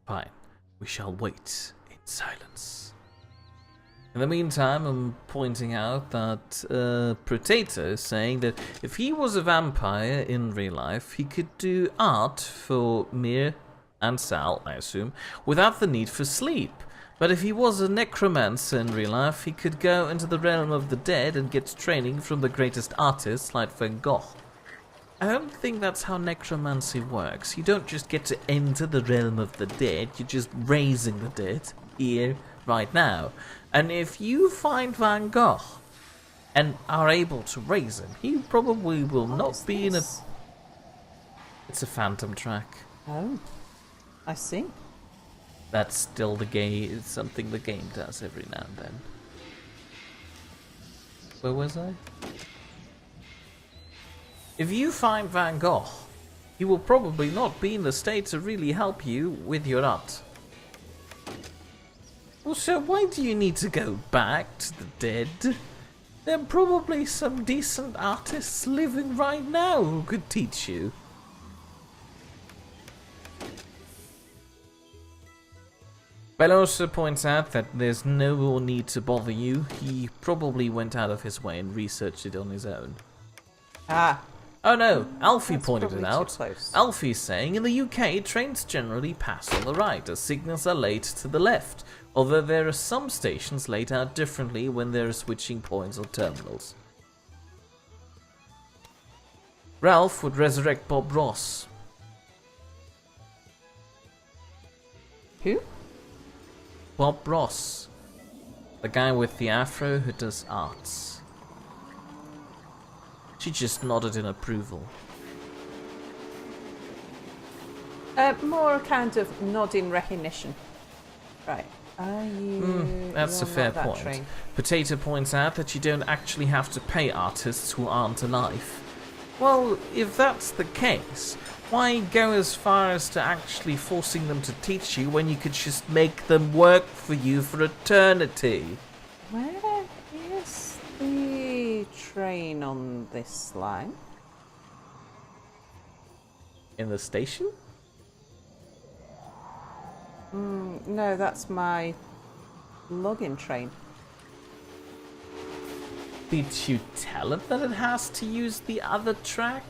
Fine. We shall wait in silence. In the meantime, I'm pointing out that Potato is saying that if he was a vampire in real life, he could do art for Mir and Sal, I assume, without the need for sleep. But if he was a necromancer in real life, he could go into the realm of the dead and get training from the greatest artists like Van Gogh. I don't think that's how necromancy works. You don't just get to enter the realm of the dead, you're just raising the dead, here, right now. And if you find Van Gogh and are able to raise him, he probably will not be in a... It's a phantom track. Oh, I see. That's still the game. It's something the game does every now and then. Where was I? If you find Van Gogh, he will probably not be in the state to really help you with your art. Also, why do you need to go back to the dead? There are probably some decent artists living right now who could teach you. Bell also points out that there's no more need to bother you. He probably went out of his way and researched it on his own. Ah. Oh no, Alfie That's pointed probably it too out. close. Alfie's saying in the UK, trains generally pass on the right as signals are laid to the left, although there are some stations laid out differently when there are switching points or terminals. Ralph would resurrect Bob Ross. Who? Bob Ross. The guy with the afro who does arts. She just nodded in approval. More a kind of nod in recognition. Right. Are you... That's a you're fair not that point. trained. Potato points out that you don't actually have to pay artists who aren't alive. Well, if that's the case, why go as far as to actually forcing them to teach you when you could just make them work for you for eternity? Where is the train on this line? In the station? No, that's my login train. Did you tell it that it has to use the other track?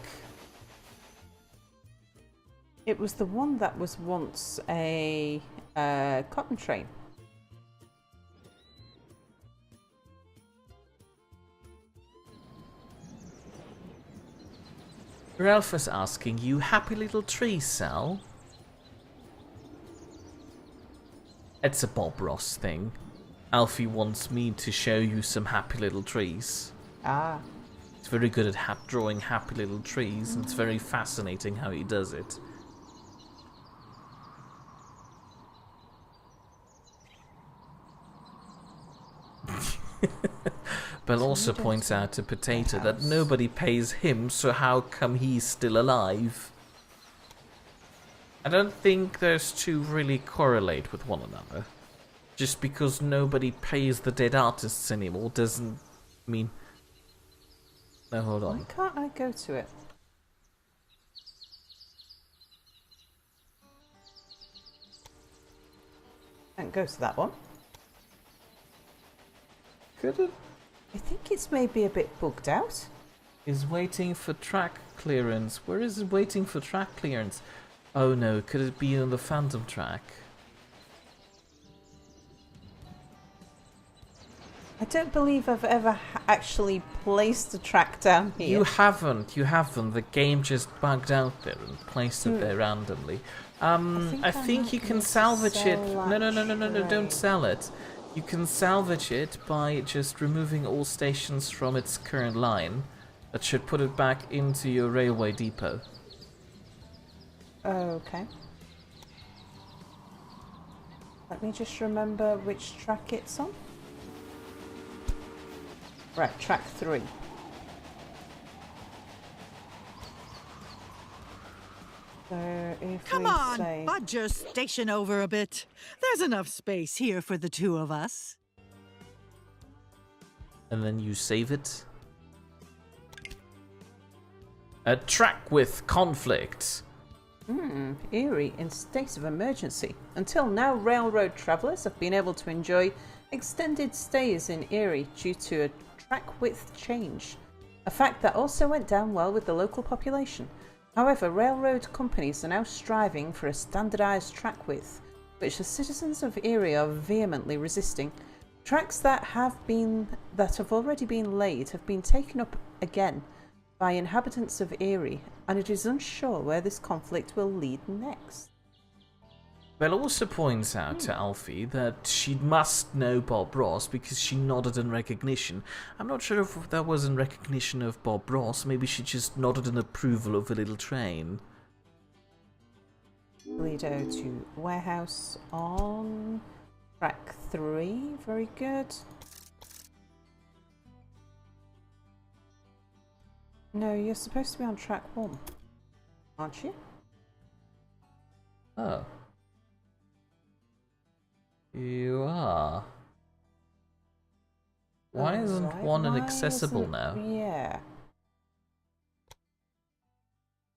It was the one that was once a cotton train. Ralph is asking you, happy little tree, Sal? It's a Bob Ross thing. Alfie wants me to show you some happy little trees. Ah. He's very good at drawing happy little trees, and it's very fascinating how he does it. Bell also points out to Potato that nobody pays him, so how come he's still alive? I don't think those two really correlate with one another. Just because nobody pays the dead artists anymore doesn't mean... No, hold on. Why can't I go to it? Can't go to that one. Could it? I think it's maybe a bit bugged out. Is waiting for track clearance. Where is it waiting for track clearance? Oh no, could it be on the Phantom track? I don't believe I've ever actually placed a track down here. You haven't. The game just bugged out there and placed it there randomly. I think you can salvage it. No, don't sell it. You can salvage it by just removing all stations from its current line. That should put it back into your railway depot. Okay. Let me just remember which track it's on. Right, track 3. So if Come we on, say... budge your station over a bit. There's enough space here for the two of us. And then you save it. A track with conflict. Erie in state of emergency. Until now, railroad travellers have been able to enjoy extended stays in Erie due to a track width change, a fact that also went down well with the local population. However, railroad companies are now striving for a standardised track width, which the citizens of Erie are vehemently resisting. Tracks that have already been laid have been taken up again by inhabitants of Erie, and it is unsure where this conflict will lead next. Belle also points out to Alfie that she must know Bob Ross because she nodded in recognition. I'm not sure if that was in recognition of Bob Ross, maybe she just nodded in approval of the little train. Toledo to warehouse on track 3, very good. No, you're supposed to be on track 1, aren't you? Oh. You are. Why isn't Alright, one why inaccessible isn't- now? Yeah.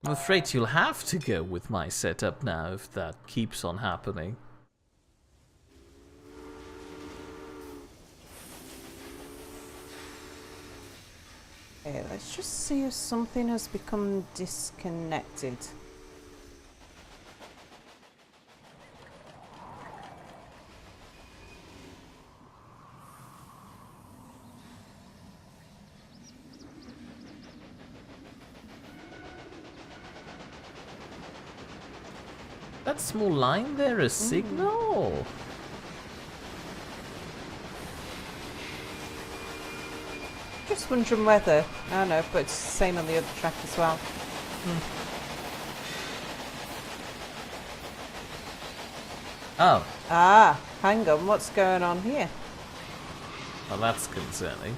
I'm afraid you'll have to go with my setup now if that keeps on happening. Okay, let's just see if something has become disconnected. That small line there a signal? Just wondering whether... I know, but it's the same on the other track as well. Oh, Ah, hang on, what's going on here? well that's concerning.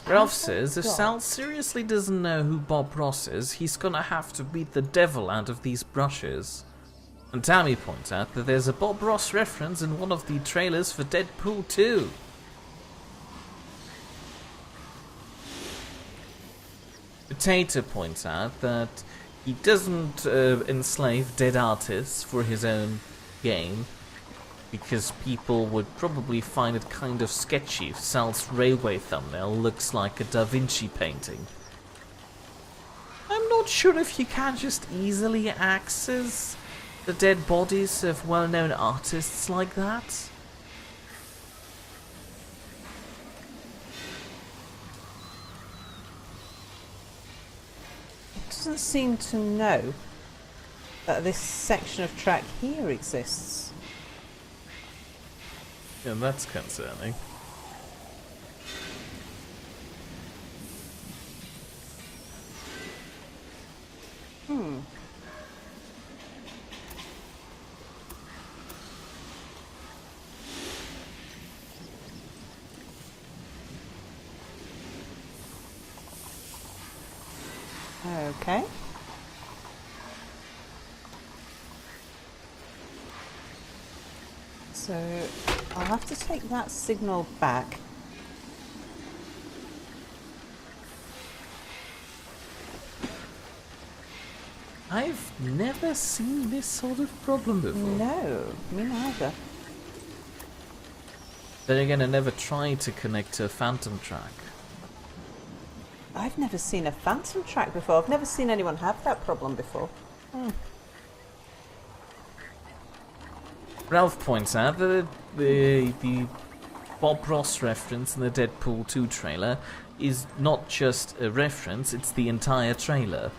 Ralph says if Sal seriously doesn't know who Bob Ross is, he's gonna have to beat the devil out of these brushes. And Tammy points out that there's a Bob Ross reference in one of the trailers for Deadpool 2. Potato points out that he doesn't enslave dead artists for his own game, because people would probably find it kind of sketchy if Sal's railway thumbnail looks like a Da Vinci painting. I'm not sure if you can just easily access the dead bodies of well-known artists like that. It doesn't seem to know that this section of track here exists. Yeah, that's concerning. Okay. So I'll have to take that signal back. I've never seen this sort of problem before. No, me neither. Then again, I never tried to connect to a phantom track. I've never seen a phantom track before. I've never seen anyone have that problem before. Ralph points out that the Bob Ross reference in the Deadpool 2 trailer is not just a reference, it's the entire trailer.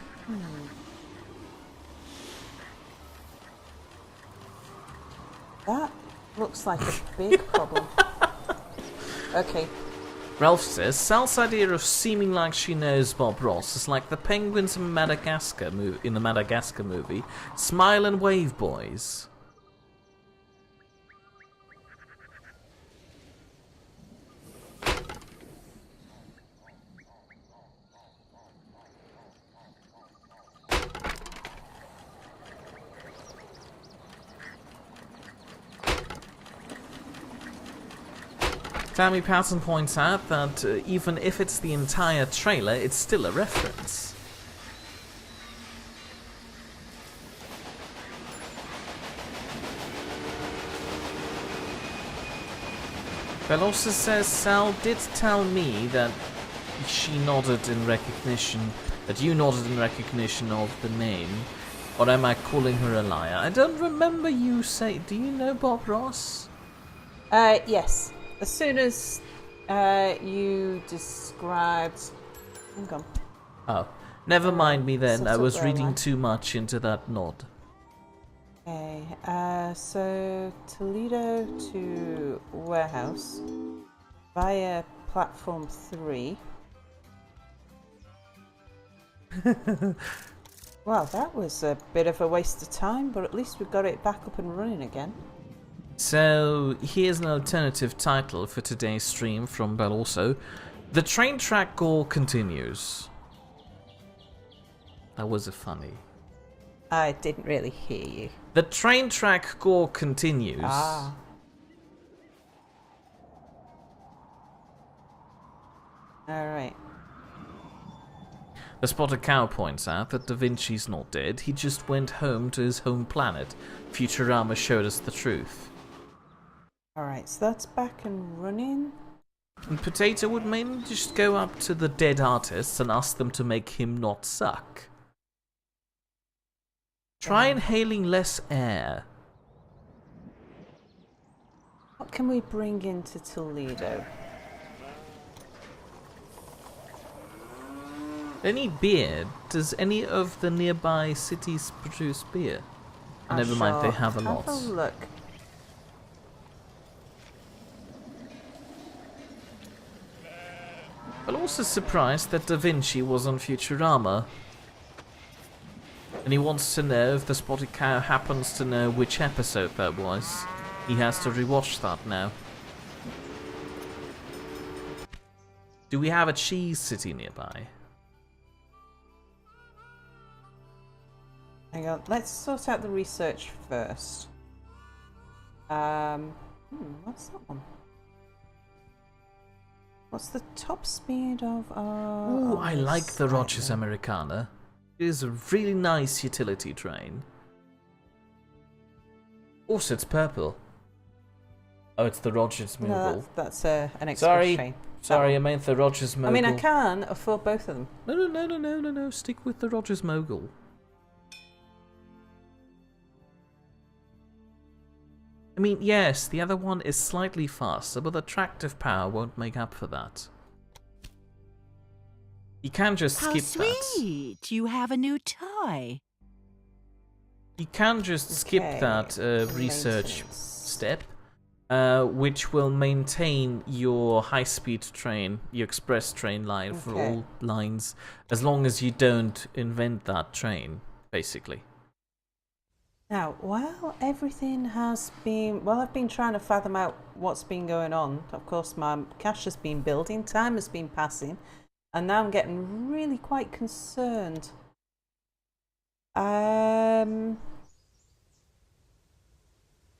That Looks like a big problem. Okay. Ralph says, Sal's idea of seeming like she knows Bob Ross is like the penguins in the Madagascar movie, Smile and Wave Boys. Tammy Patton points out that even if it's the entire trailer, it's still a reference. Velosa says Sal did tell me that she nodded in recognition, that you nodded in recognition of the name. Or am I calling her a liar? I don't remember you say. Do you know Bob Ross? Yes. As soon as you described... Hang on. Oh, never mind me then. I was reading line. too much into that nod. Okay, so Toledo to warehouse via platform 3. Well, that was a bit of a waste of time, but at least we've got it back up and running again. So, here's an alternative title for today's stream from Belorso. The train track gore continues. That was a funny. I didn't really hear you. The train track gore continues. Ah. Alright. The Spotted Cow points out that Da Vinci's not dead, he just went home to his home planet. Futurama showed us the truth. Alright, so that's back and running. And Potato would mainly just go up to the dead artists and ask them to make him not suck. Try inhaling less air. What can we bring into Toledo? Any beer? Does any of the nearby cities produce beer? Never mind, they have a lot. Have a look. But also surprised that Da Vinci was on Futurama. And he wants to know if the Spotted Cow happens to know which episode that was. He has to rewatch that now. Do we have a cheese city nearby? Hang on, let's sort out the research first. What's that one? What's the top speed of our... Ooh, I like the Rogers Americana. It is a really nice utility train. Also, it's purple. Oh, it's the Rogers Mogul. No, that's an express train. Sorry, I meant the Rogers Mogul. I mean, I can afford both of them. No. Stick with the Rogers Mogul. I mean, yes, the other one is slightly faster, but the attractive power won't make up for that. You can just How skip that. sweet! You have a new toy. You can just skip Okay, that research maintenance. step, which will maintain your high-speed train, your express train line for Okay. all lines, as long as you don't invent that train, basically. Now, while everything has been... While I've been trying to fathom out what's been going on, of course my cash has been building, time has been passing, and now I'm getting really quite concerned.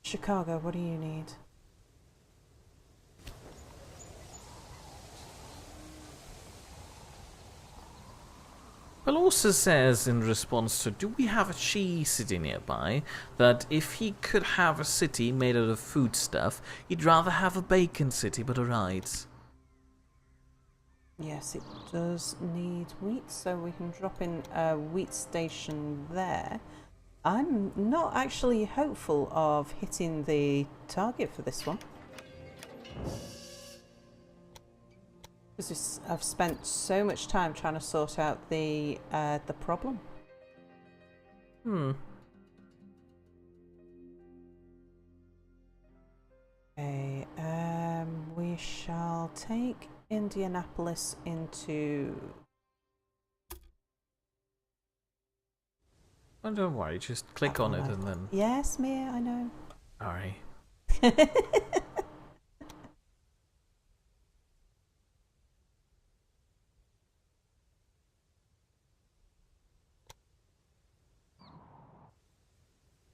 Chicago, what do you need? Well, also says in response to, do we have a cheese city nearby, that if he could have a city made out of food stuff, he'd rather have a bacon city, but alright. Yes, it does need wheat, so we can drop in a wheat station there. I'm not actually hopeful of hitting the target for this one. Because I've spent so much time trying to sort out the problem. take Indianapolis into... Oh, don't worry, just click on it and then... Yes, Mia, I know. Sorry.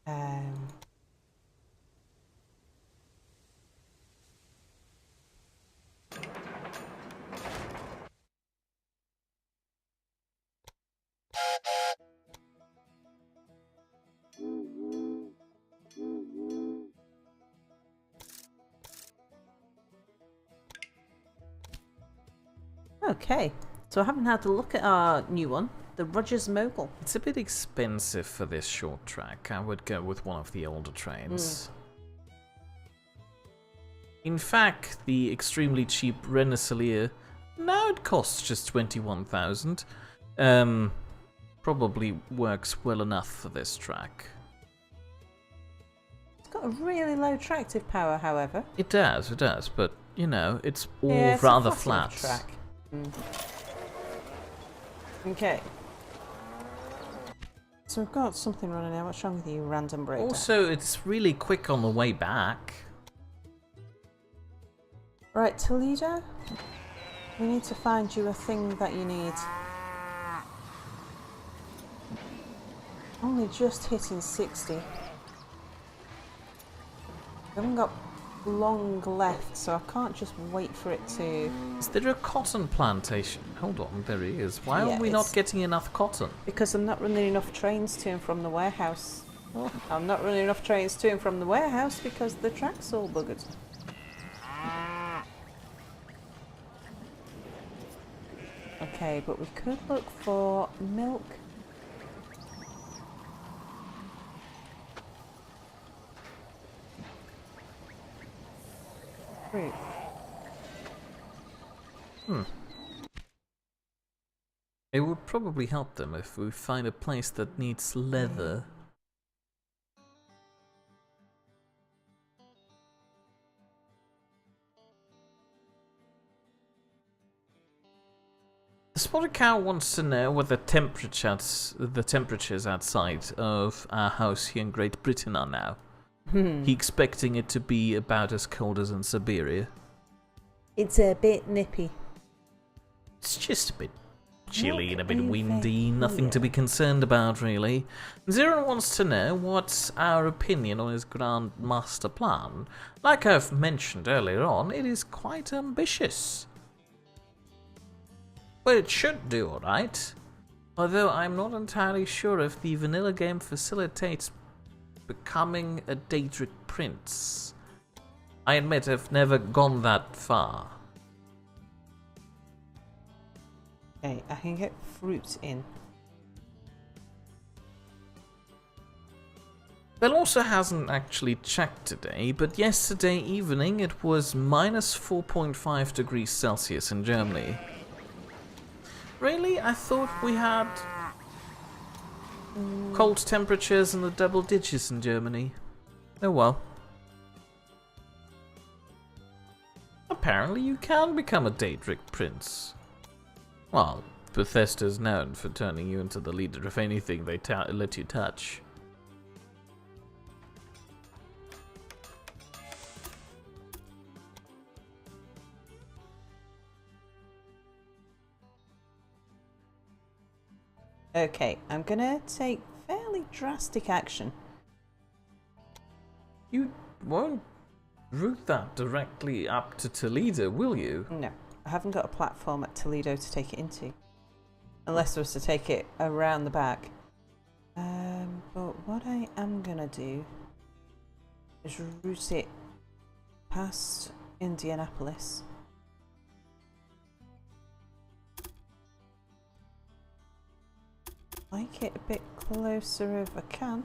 Um, okay, so I haven't had to look at our new one, the Rogers Mogul. It's a bit expensive for this short track. I would go with one of the older trains. In fact, the extremely cheap Rensselaer, now it costs just 21,000. Probably works well enough for this track. It's got a really low tractive power, however. It does, but you know, it's all Yeah, it's rather a flat flat. enough track. Okay. So we've got something running now. What's wrong with you, random breakdown? Also, it's really quick on the way back. Right, Toledo. We need to find you a thing that you need. Only just hitting 60. We haven't got long left, so I can't just wait for it to... Is there a cotton plantation? Hold on, there is. Why Yeah, are we not it's- getting enough cotton? Because I'm not running enough trains to and from the warehouse. I'm not running enough trains to and from the warehouse because the track's all buggered. Okay, but we could look for milk. Fruit. It would probably help them if we find a place that needs leather. The spotted cow wants to know what the temperatures outside of our house here in Great Britain are now. He expecting it to be about as cold as in Siberia. It's a bit nippy. It's just a bit chilly Not and a bit over windy, nothing to here. be concerned about really. Zero wants to know what's our opinion on his grand master plan. Like I've mentioned earlier on, it is quite ambitious. But it should do alright. Although I'm not entirely sure if the vanilla game facilitates becoming a Daedric prince. I admit I've never gone that far. Okay, I can get fruit in. Bell also hasn't actually checked today, but yesterday evening it was minus 4.5 degrees Celsius in Germany. Really? I thought we had cold temperatures in the double digits in Germany. Oh well. Apparently you can become a Daedric prince. Well, Bethesda's known for turning you into the leader of anything they let you touch. Okay, I'm gonna take fairly drastic action. You won't route that directly up to Toledo, will you? No, I haven't got a platform at Toledo to take it into. Unless I was to take it around the back. But what I am gonna do is route it past Indianapolis. Make it a bit closer if I can.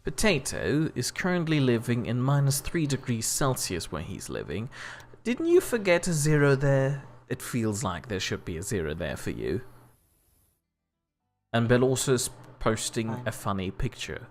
Potato is currently living in minus 3 degrees Celsius where he's living. Didn't you forget a zero there? It feels like there should be a zero there for you. And Bill also is posting a funny picture.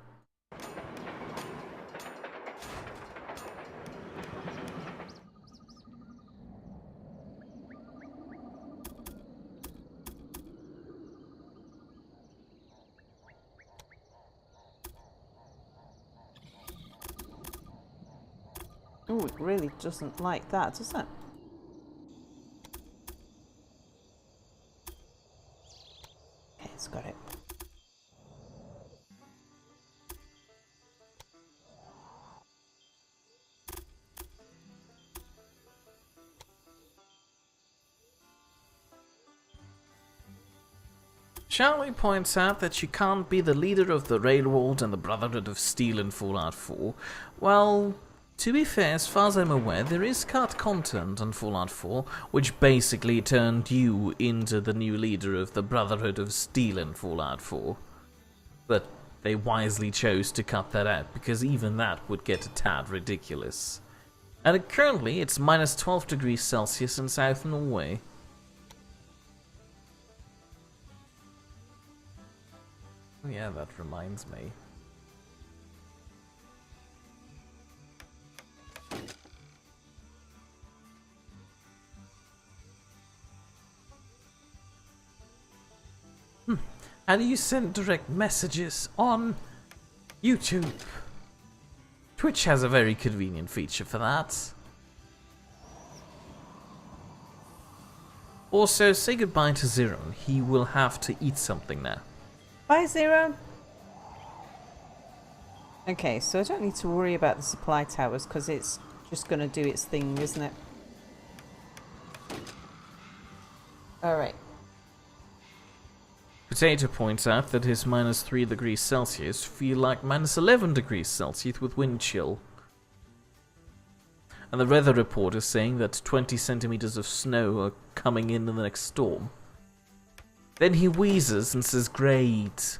Oh, it really doesn't like that, does it? Okay, it's got it. Charlie points out that you can't be the leader of the Railroad and the Brotherhood of Steel in Fallout 4. Well, to be fair, as far as I'm aware, there is cut content on Fallout 4, which basically turned you into the new leader of the Brotherhood of Steel in Fallout 4. But they wisely chose to cut that out, because even that would get a tad ridiculous. And currently, it's minus 12 degrees Celsius in South Norway. Oh yeah, that reminds me. How do you send direct messages on YouTube? Twitch has a very convenient feature for that. Also, say goodbye to Zero. He will have to eat something now. Bye, Zero. Okay, so I don't need to worry about the supply towers because it's just going to do its thing, isn't it? Alright. Potato points out that his minus 3 degrees Celsius feel like minus 11 degrees Celsius with wind chill. And the weather report is saying that 20 centimeters of snow are coming in the next storm. Then he wheezes and says, "Great."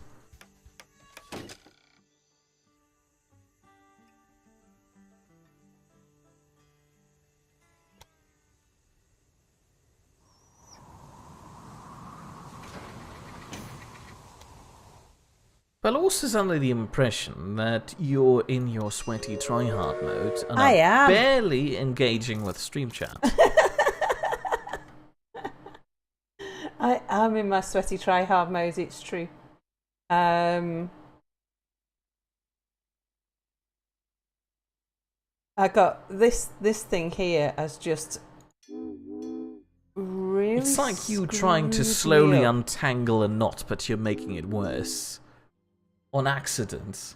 Belos is under the impression that you're in your sweaty tryhard mode and I am. barely engaging with stream chat. I am in my sweaty try-hard mode, it's true. I got this thing here as just really It's like you trying to slowly screwed me up. untangle a knot, but you're making it worse. On accident.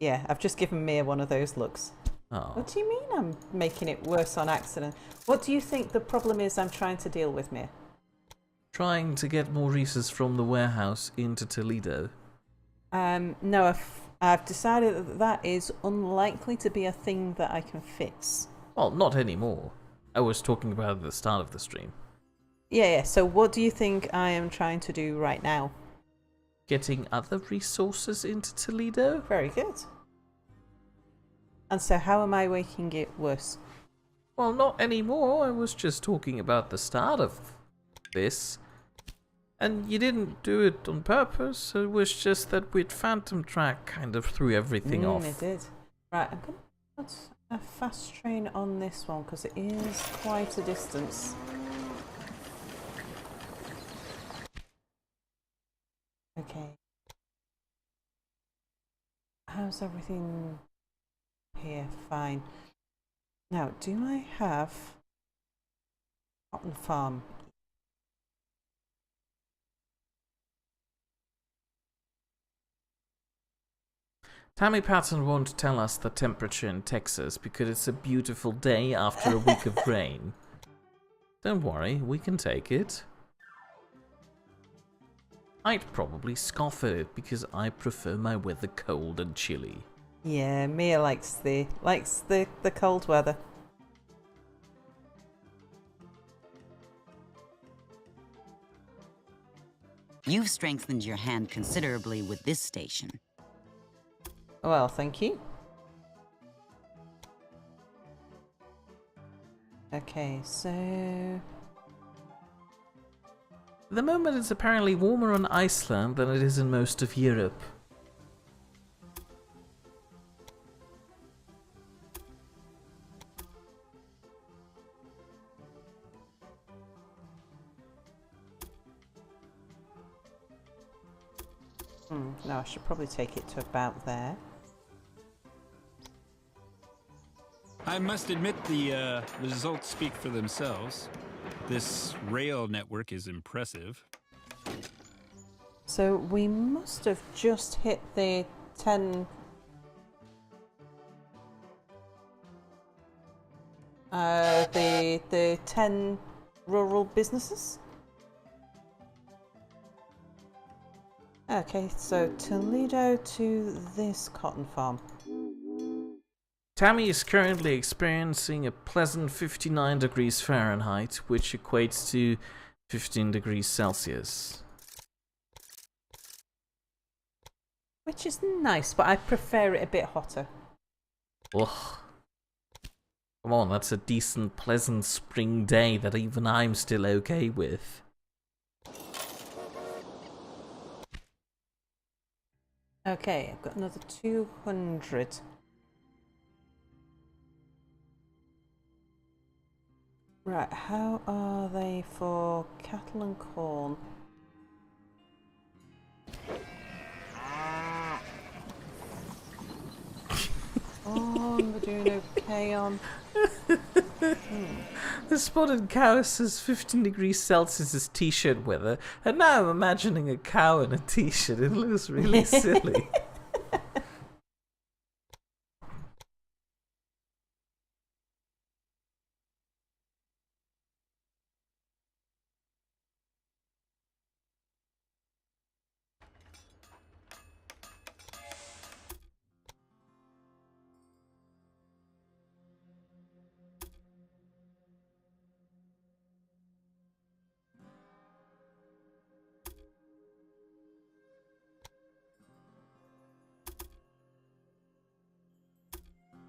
Yeah, I've just given Mia one of those looks. Oh. What do you mean I'm making it worse on accident? What do you think the problem is I'm trying to deal with, Mia? Trying to get more Reese's from the warehouse into Toledo. No, I've decided that that is unlikely to be a thing that I can fix. Well, not anymore. I was talking about at the start of the stream. Yeah, so what do you think I am trying to do right now? Getting other resources into Toledo? Very good. And so how am I making it worse? Well, not anymore. I was just talking about the start of this. And you didn't do it on purpose. It was just that with Phantom Track kind of threw everything off. It did. Right, I'm going to put a fast train on this one because it is quite a distance. Okay. How's everything here? Fine. Now, do I have cotton farm? Tammy Patton won't tell us the temperature in Texas because it's a beautiful day after a week of rain. Don't worry, we can take it. I'd probably scoff at it because I prefer my weather cold and chilly. Yeah, Mia likes the cold weather. You've strengthened your hand considerably with this station. Well, thank you. Okay, so... At the moment it's apparently warmer on Iceland than it is in most of Europe. No, I should probably take it to about there. I must admit the results speak for themselves. This rail network is impressive. So we must have just hit the 10... the 10 rural businesses? Okay, so Toledo to this cotton farm. Tammy is currently experiencing a pleasant 59 degrees Fahrenheit, which equates to 15 degrees Celsius. Which is nice, but I prefer it a bit hotter. Ugh. Come on, that's a decent, pleasant spring day that even I'm still okay with. Okay, I've got another 200. Right, how are they for cattle and corn? Oh, we're doing okay on... The spotted cow says 15 degrees Celsius is t-shirt weather, and now I'm imagining a cow in a t-shirt. It looks really silly.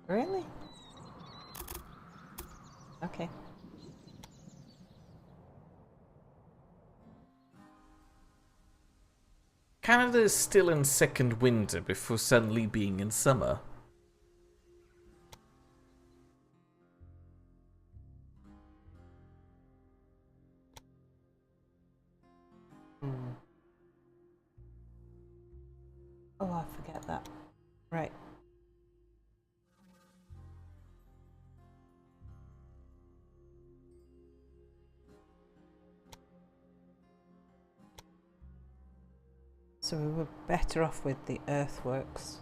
Really? Okay. Canada is still in second winter before suddenly being in summer. Oh, I forget that. Right. So we were better off with the earthworks.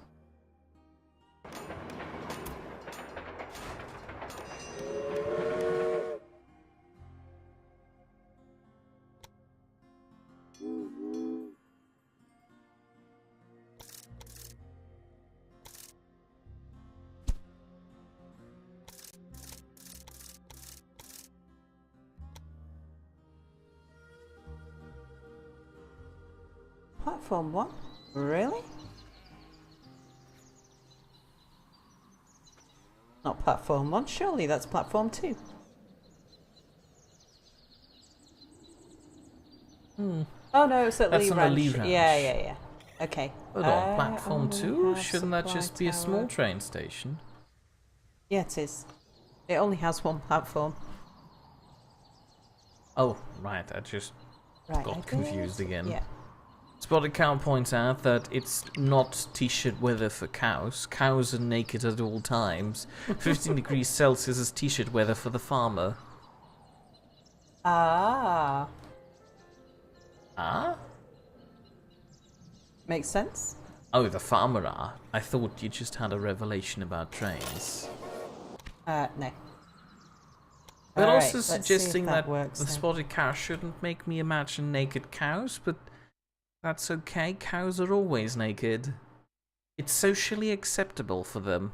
Platform 1? Really? Not platform 1, surely that's platform 2. Oh no, it's at That's Lee on the Ranch. Lee Ranch. Yeah. Okay. Hold on, platform only 2? has Shouldn't that supply just be a small tower. train station? Yeah, it is. It only has one platform. Oh, right, I just Right. got confused again. Yeah. Spotted Cow points out that it's not t-shirt weather for cows. Cows are naked at all times. 15 degrees Celsius is t-shirt weather for the farmer. Ah. Ah? Makes sense. Oh, the farmer are. I thought you just had a revelation about trains. No. But Alright, also let's see if suggesting that works the then. spotted cow shouldn't make me imagine naked cows, but that's okay. Cows are always naked. It's socially acceptable for them.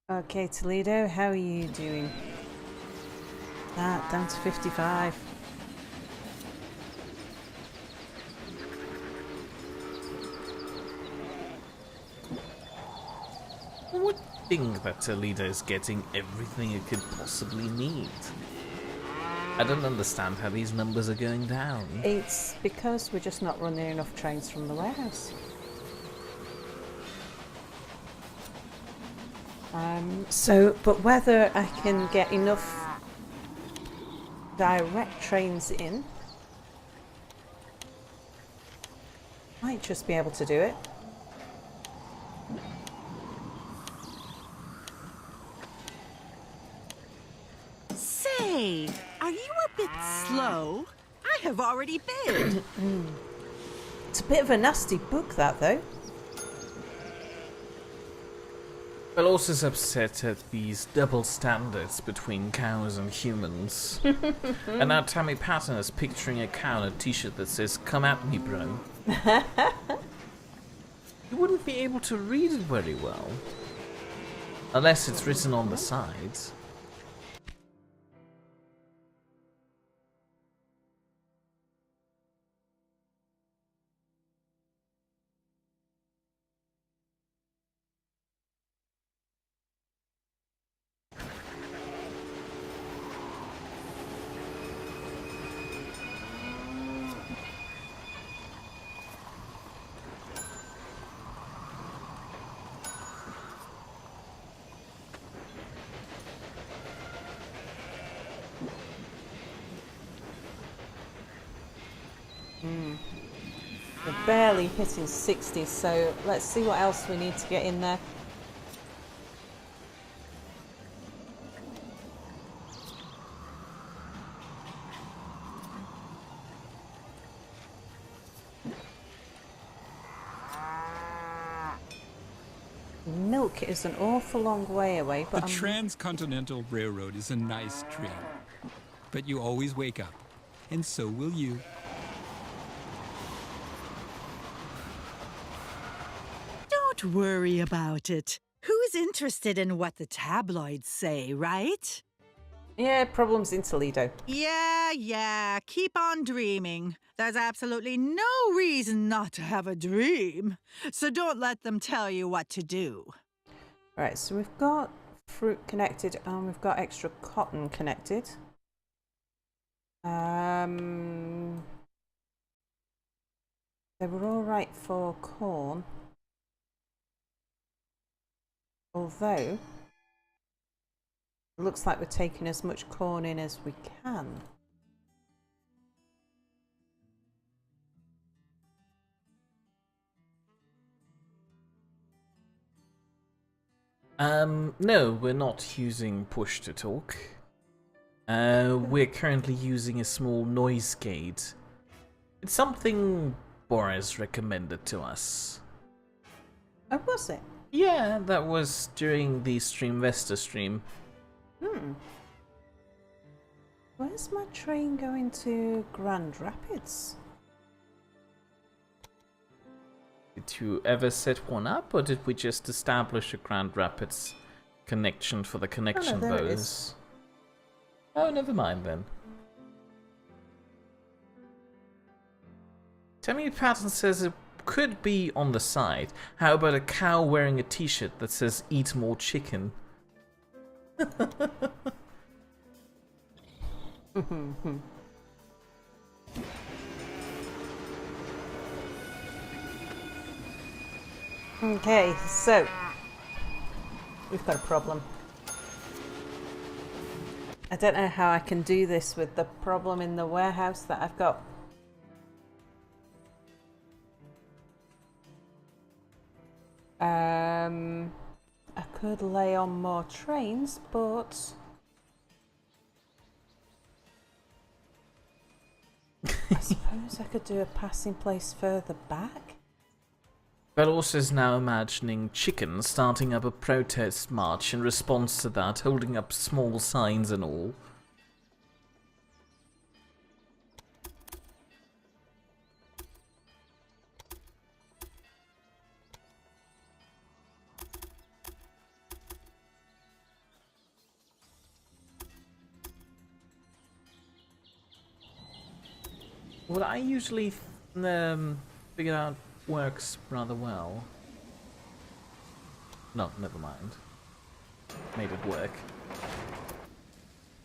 Okay, Toledo, how are you doing? Down to 55. I would think that Toledo's getting everything it could possibly need. I don't understand how these numbers are going down. It's because we're just not running enough trains from the warehouse. But whether I can get enough direct trains in, might just be able to do it. Say, are you a bit slow? I have already bid. It's a bit of a nasty book, that, though. Belos's upset at these double standards between cows and humans. And now Tammy Patton is picturing a cow in a t-shirt that says, "Come at me, bro." You wouldn't be able to read it very well. Unless it's written on the sides. We're barely hitting 60, so let's see what else we need to get in there. Milk is an awful long way away, but The Transcontinental Railroad is a nice train. But you always wake up, and so will you. Don't worry about it. Who's interested in what the tabloids say, right? yeah, problems in Toledo. Yeah, keep on dreaming. There's absolutely no reason not to have a dream. So don't let them tell you what to do. Right, so we've got fruit connected and we've got extra cotton connected. They were all right for corn. Although, it looks like we're taking as much corn in as we can. No, we're not using push to talk. We're currently using a small noise gate. It's something Boris recommended to us. Oh, was it? Yeah, that was during the Streamvesta stream. Where's my train going to Grand Rapids? Did you ever set one up, or did we just establish a Grand Rapids connection for the connection there it bonus? is. Oh, never mind then. Tammy Patton says it could be on the side. How about a cow wearing a t-shirt that says "Eat more chicken"? Okay, so we've got a problem. I don't know how I can do this with the problem in the warehouse that I've got. I could lay on more trains, but I suppose I could do a passing place further back. Belos is now imagining chickens starting up a protest march in response to that, holding up small signs and all. What I usually figure out works rather well. No, never mind. Made it work.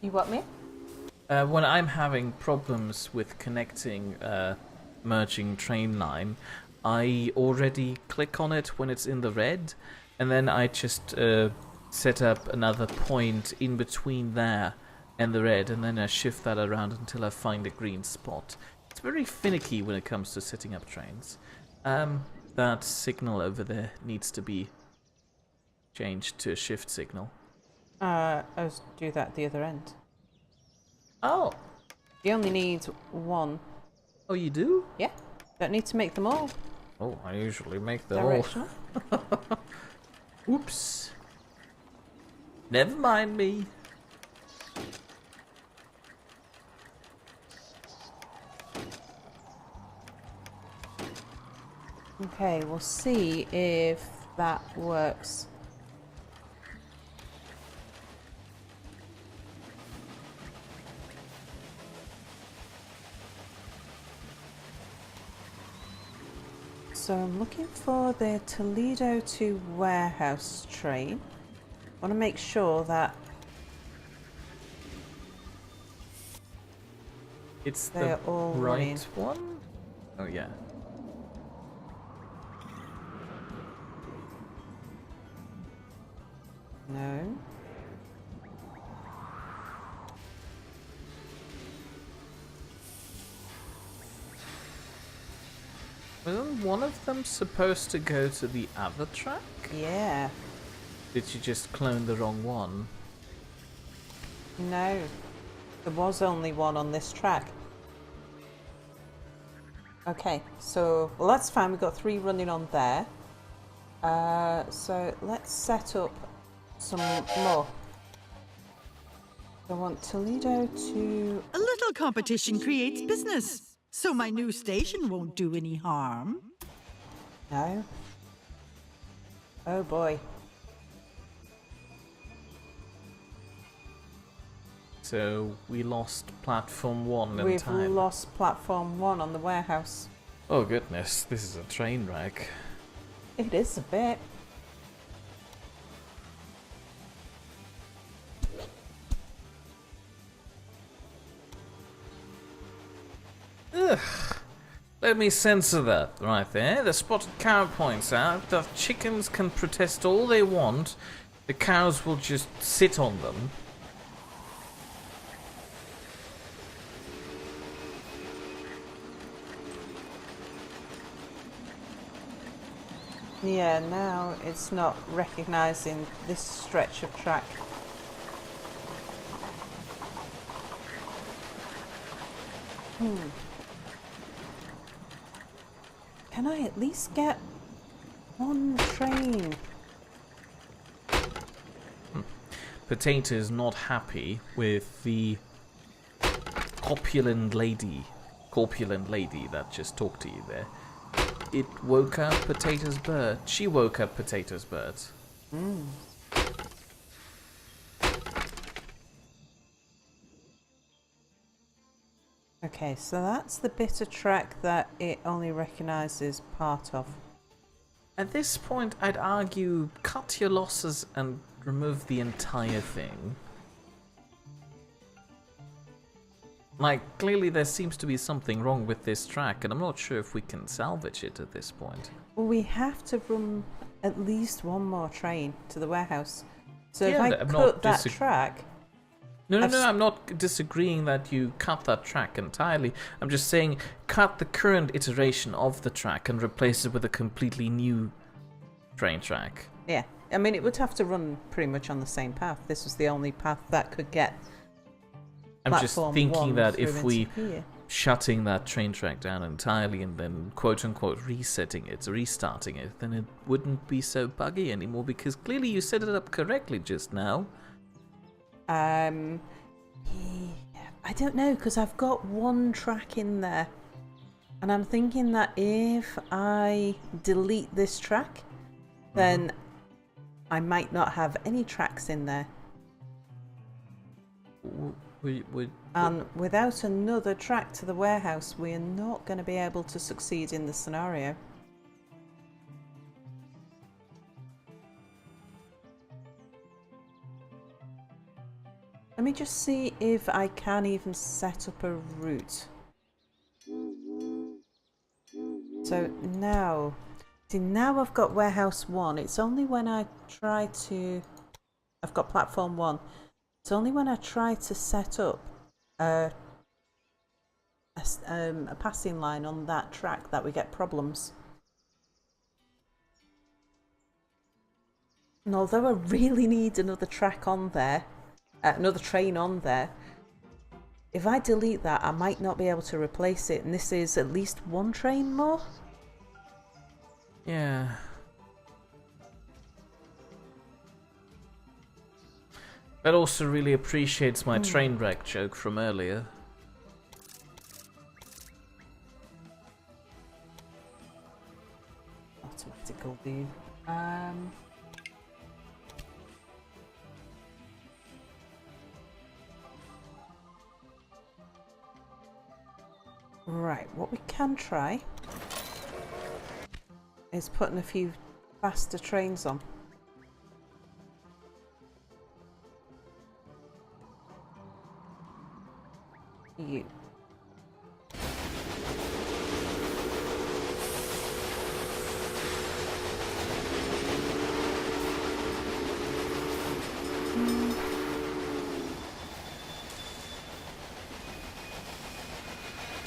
You what, me? When I'm having problems with connecting merging train line, I already click on it when it's in the red, and then I just set up another point in between there and the red, and then I shift that around until I find a green spot. It's very finicky when it comes to setting up trains. That signal over there needs to be changed to a shift signal. I was do that at the other end. Oh. You only need one. Oh, you do? Yeah. Don't need to make them all. Oh, I usually make them all. Directional. Oops. Never mind me. Okay, we'll see if that works. So I'm looking for the Toledo to Warehouse train. I want to make sure that It's the they're all right running. one? Oh, yeah. No. Wasn't one of them supposed to go to the other track? Yeah. Did you just clone the wrong one? No. There was only one on this track. Okay, so, well, that's fine. We've got 3 running on there. So let's set up some more. I want Toledo to... A little competition creates business, so my new station won't do any harm. No. Oh boy. So we lost platform 1 We've entirely. lost platform 1 on the warehouse. Oh goodness, this is a train wreck. It is a bit. Ugh. Let me censor that right there. The spotted cow points out that chickens can protest all they want. The cows will just sit on them. Yeah, now it's not recognising this stretch of track. Can I at least get one train? Potato's not happy with the corpulent lady that just talked to you there. It woke up Potato's bird. She woke up Potato's bird. Okay, so that's the bit of track that it only recognises part of. At this point, I'd argue cut your losses and remove the entire thing. Like, clearly there seems to be something wrong with this track, and I'm not sure if we can salvage it at this point. Well, we have to run at least one more train to the warehouse. So if Yeah, I I'm not cut that track... No, I've s- I'm not disagreeing that you cut that track entirely. I'm just saying cut the current iteration of the track and replace it with a completely new train track. Yeah, I mean, it would have to run pretty much on the same path. This was the only path that could get I'm just platform thinking 1 that through if into we here. shutting that train track down entirely and then quote-unquote resetting it, restarting it, then it wouldn't be so buggy anymore, because clearly you set it up correctly just now. Yeah, I don't know, because I've got one track in there. And I'm thinking that if I delete this track, then I might not have any tracks in there. And without another track to the warehouse, we are not going to be able to succeed in the scenario. Let me just see if I can even set up a route. So now, see, now I've got warehouse 1. It's only when I try to I've got platform 1. It's only when I try to set up a passing line on that track that we get problems. And although I really need another track on there, another train on there, if I delete that, I might not be able to replace it, and this is at least one train more. Yeah. That also really appreciates my train wreck joke from earlier. Automatical view. Right, what we can try is putting a few faster trains on. You.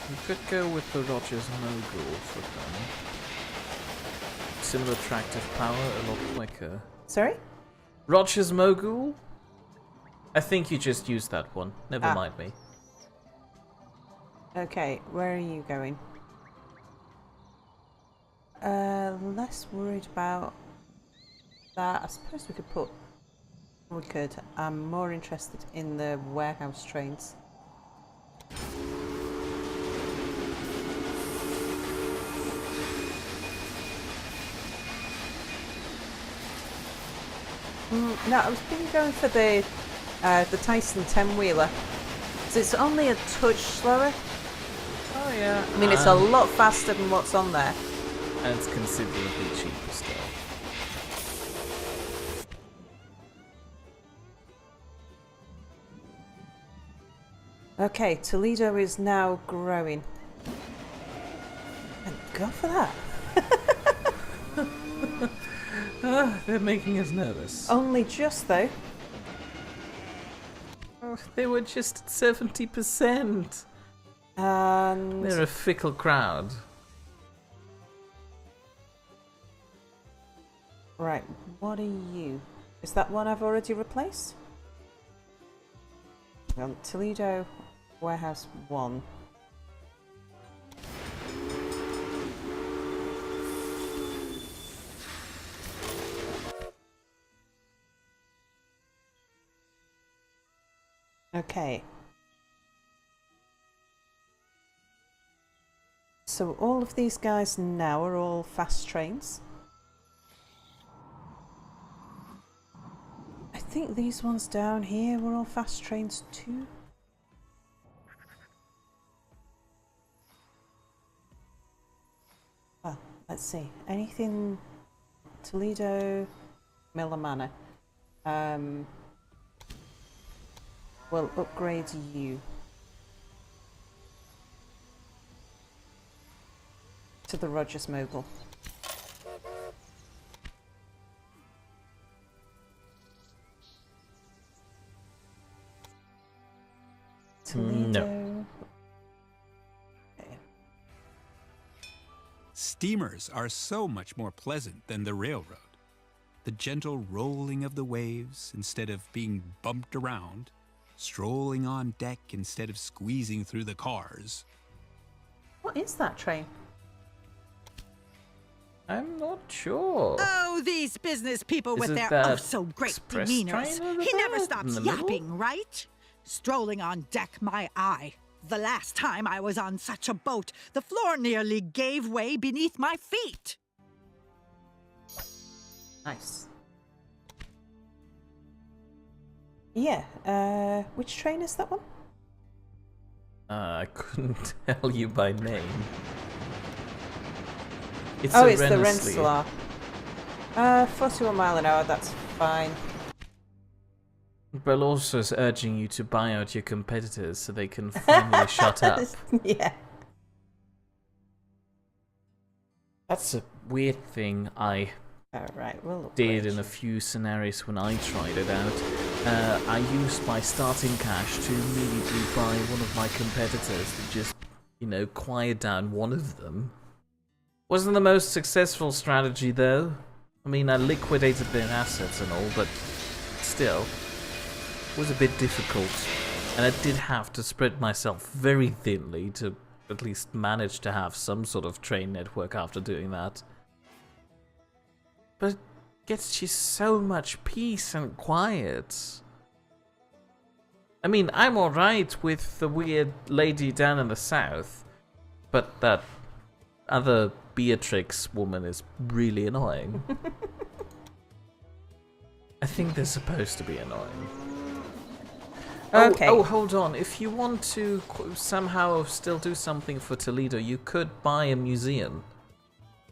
We could go with the Rogers Mogul for them. Similar tractive power, a lot quicker. Sorry? Rogers Mogul? I think you just used that one. Never mind me. Okay, where are you going? Less worried about that. I suppose we could put... We could. I'm more interested in the warehouse trains. No, I was thinking going for the Tyson 10-wheeler. So it's only a touch slower. Oh yeah. I mean, it's a lot faster than what's on there. And it's considerably cheaper still. Okay, Toledo is now growing. Thank God for that. They're making us nervous. Only just, though. Oh, they were just at 70%. And... They're a fickle crowd. Right, what are you? Is that one I've already replaced? Well, Toledo Warehouse 1. Okay. So all of these guys now are all fast trains. I think these ones down here were all fast trains too. Well, let's see. Anything Toledo, Miller Manor. We'll upgrade you to the Rogers Mogul. Toledo. No. Okay. Steamers are so much more pleasant than the railroad. The gentle rolling of the waves instead of being bumped around, strolling on deck instead of squeezing through the cars. What is that train? I'm not sure. Oh, these business people with Isn't their that so-great express demeanors. train over He never there stops in the middle? yapping, right? Strolling on deck, my eye. The last time I was on such a boat, the floor nearly gave way beneath my feet. Nice. Yeah, which train is that one? I couldn't tell you by name. It's Oh, a it's the Rensselaer. Rensselaer. 41 mile an hour, that's fine. But also is urging you to buy out your competitors so they can finally shut up. Yeah. That's a weird thing I Alright, we'll Did upgrade in a you. few scenarios when I tried it out. I used my starting cash to immediately buy one of my competitors to just, you know, quiet down one of them. Wasn't the most successful strategy though. I mean, I liquidated their assets and all, but still, it was a bit difficult. And I did have to spread myself very thinly to at least manage to have some sort of train network after doing that. But it gets you so much peace and quiet. I mean, I'm alright with the weird lady down in the south, but that other Beatrix woman is really annoying. I think they're supposed to be annoying. Okay. Oh, hold on. If you want to somehow still do something for Toledo, you could buy a museum.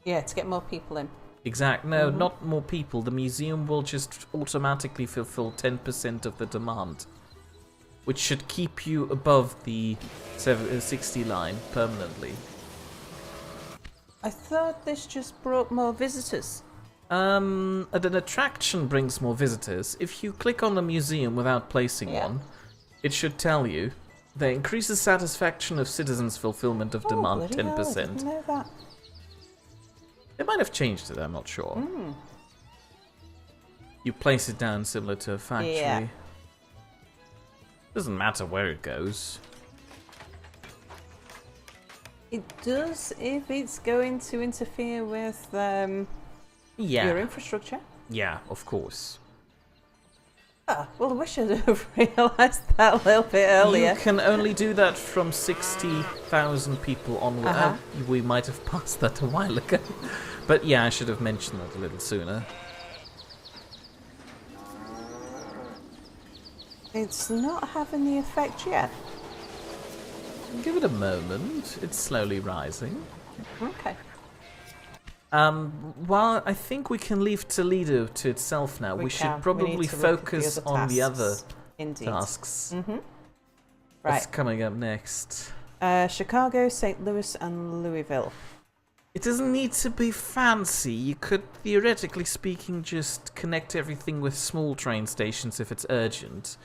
Yeah, to get more people in. Exact. No, not more people. The museum will just automatically fulfill 10% of the demand, which should keep you above the 60 line permanently. I thought this just brought more visitors. An attraction brings more visitors. If you click on the museum without placing one, it should tell you that increases satisfaction of citizens' fulfillment of demand bloody hell, I 10%. didn't know that. They might have changed it, I'm not sure. You place it down similar to a factory. Yeah. Doesn't matter where it goes. It does if it's going to interfere with your infrastructure. Yeah, of course. Oh, well, I wish I'd have realised that a little bit earlier. You can only do that from 60,000 people onward. Uh-huh. We might have passed that a while ago. But yeah, I should have mentioned that a little sooner. It's not having the effect yet. Give it a moment. It's slowly rising. Okay. While I think we can leave Toledo to itself now, we should can. probably need to look at focus on the other tasks. Indeed. tasks. Mm-hmm. What's Right. coming up next? Chicago, St. Louis, and Louisville. It doesn't need to be fancy. You could, theoretically speaking, just connect everything with small train stations if it's urgent.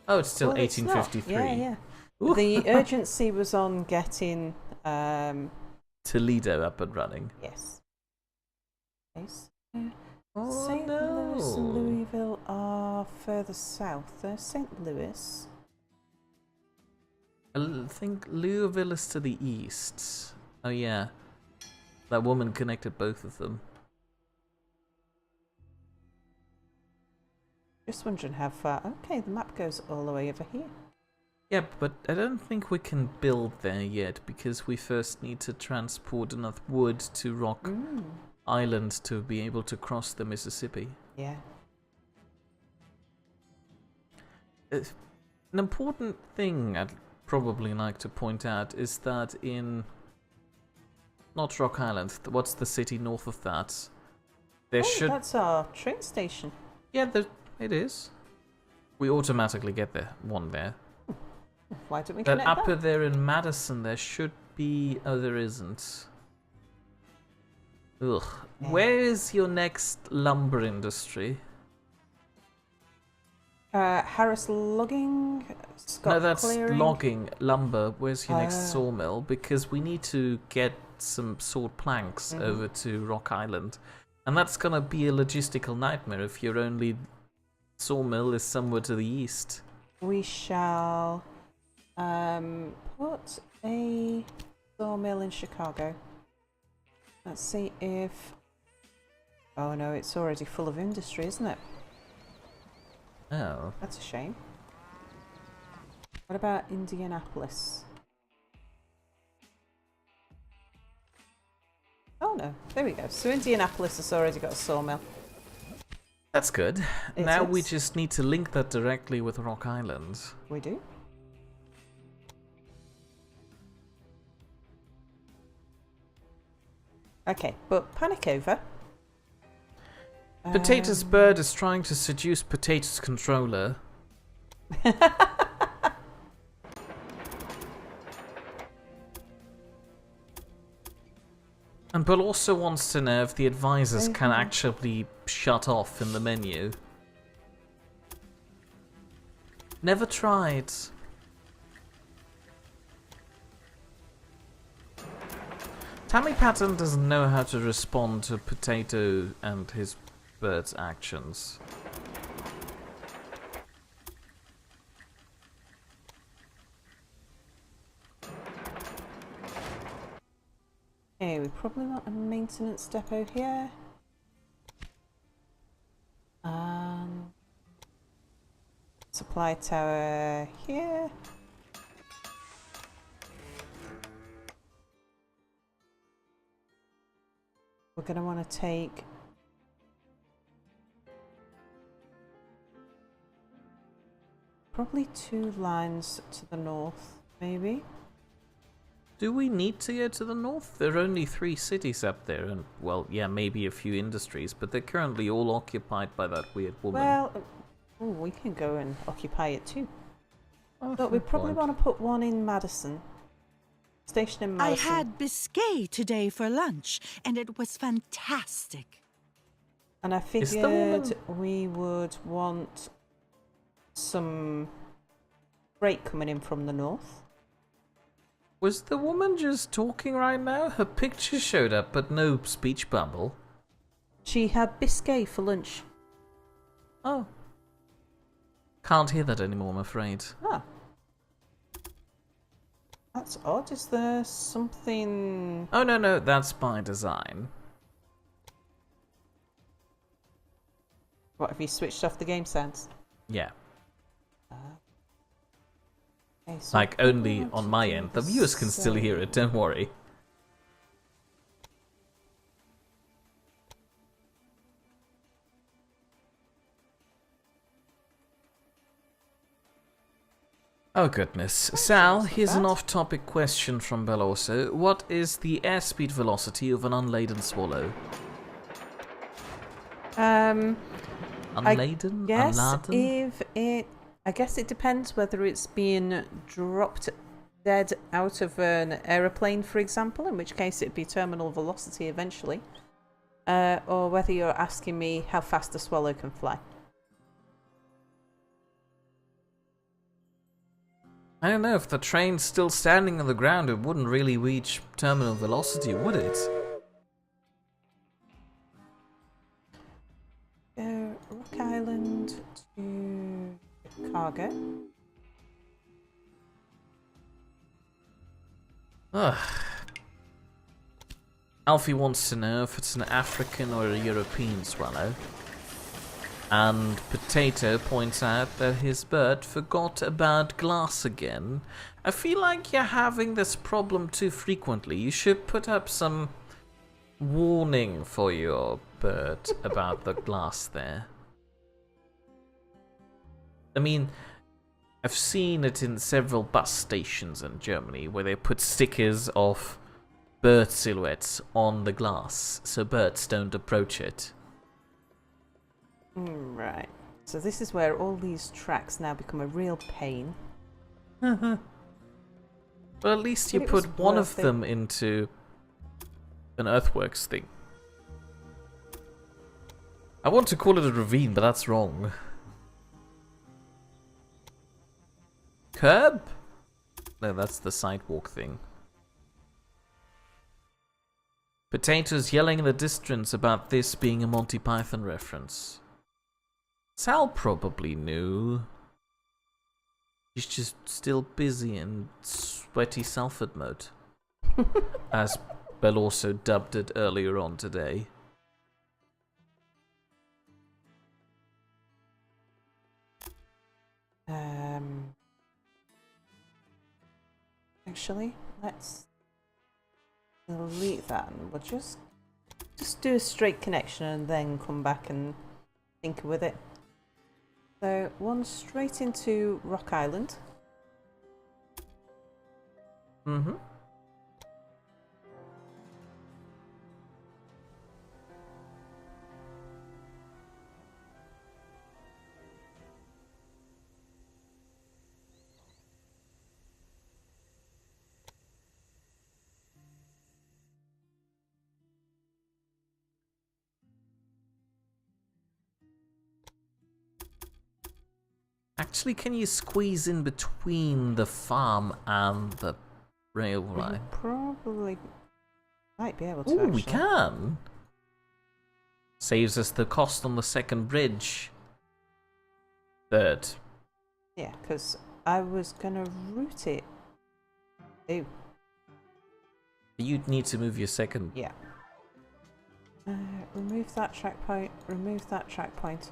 Oh, it's still Well, it's not. 1853. Yeah, yeah. Ooh. The urgency was on getting. Toledo up and running. Yes. Yes. Oh St. Louis and no! Louisville are further south. There's St. Louis. I think Louisville is to the east. Oh yeah. That woman connected both of them. Just wondering how far. Okay, the map goes all the way over here. Yeah, but I don't think we can build there yet because we first need to transport enough wood to Rock Island to be able to cross the Mississippi. Yeah. An important thing I'd probably like to point out is that in not Rock Island, what's the city north of that? There should That's our train station. yeah, it is. We automatically get one there. Why don't we That connect upper that? there in Madison, there should be. Oh, there isn't. Ugh. Yeah. Where is your next lumber industry? Harris Logging, Scott No, that's Clearing. logging, lumber. Where's your next Ah. sawmill? Because we need to get some sword planks over to Rock Island. And that's gonna be a logistical nightmare if your only sawmill is somewhere to the east. We shall put a sawmill in Chicago. Let's see if... Oh no, it's already full of industry, isn't it? Oh. That's a shame. What about Indianapolis? Oh no, there we go. So Indianapolis has already got a sawmill. That's good. It Now we is. just need to link that directly with Rock Island. We do. Okay, but panic over. Potatoes Bird is trying to seduce Potatoes Controller. And Bill also wants to know if the advisors can actually shut off in the menu. Never tried. Tammy Patton doesn't know how to respond to Potato and his bird's actions. Okay, we probably want a maintenance depot here. Supply tower here. We're going to want to take probably 2 lines to the north, maybe. Do we need to go to the north? There are only 3 cities up there, and, well, yeah, maybe a few industries, but they're currently all occupied by that weird woman. Well, we can go and occupy it too. Oh, But we fair probably point. want to put one in Madison. Station in I Madison. had biscuit today for lunch, and it was fantastic. And I Is the woman- figured we would want some freight coming in from the north. Was the woman just talking right now? Her picture showed up, but no speech bubble. She had biscuit for lunch. Oh. Can't hear that anymore, I'm afraid. Ah. That's odd. Is there something... Oh, no, that's by design. What, have you switched off the game sounds? Yeah. Okay, so Like, we only want on to my do end. The the viewers can still hear it, don't worry. Oh goodness. Sal, here's an bad. off-topic question from Beloso. What is the airspeed velocity of an unladen swallow? Unladen? Yes, Unladen? if it... I guess it depends whether it's being dropped dead out of an aeroplane, for example, in which case it'd be terminal velocity eventually, or whether you're asking me how fast a swallow can fly. I don't know, if the train's still standing on the ground, it wouldn't really reach terminal velocity, would it? Rock Island to cargo. Ugh. Alfie wants to know if it's an African or a European swallow. And Potato points out that his bird forgot about glass again. I feel like you're having this problem too frequently. You should put up some warning for your bird about the glass there. I mean, I've seen it in several bus stations in Germany where they put stickers of bird silhouettes on the glass so birds don't approach it. Right. So this is where all these tracks now become a real pain. Well, at least you But it was put one of worth it. them into an earthworks thing. I want to call it a ravine, but that's wrong. Curb? No, that's the sidewalk thing. Potatoes yelling in the distance about this being a Monty Python reference. Sal probably knew. He's just still busy in sweaty Salford mode. As Bell also dubbed it earlier on today. Actually, let's delete that and we'll just do a straight connection and then come back and tinker with it. So one straight into Rock Island. Mm-hmm. Actually, can you squeeze in between the farm and the rail We line? probably might be able to. Ooh, actually. we can. Saves us the cost on the second bridge. Third. Yeah, because I was gonna route it. Ooh, You'd need to move your second. yeah. Remove that track point. Remove that track point.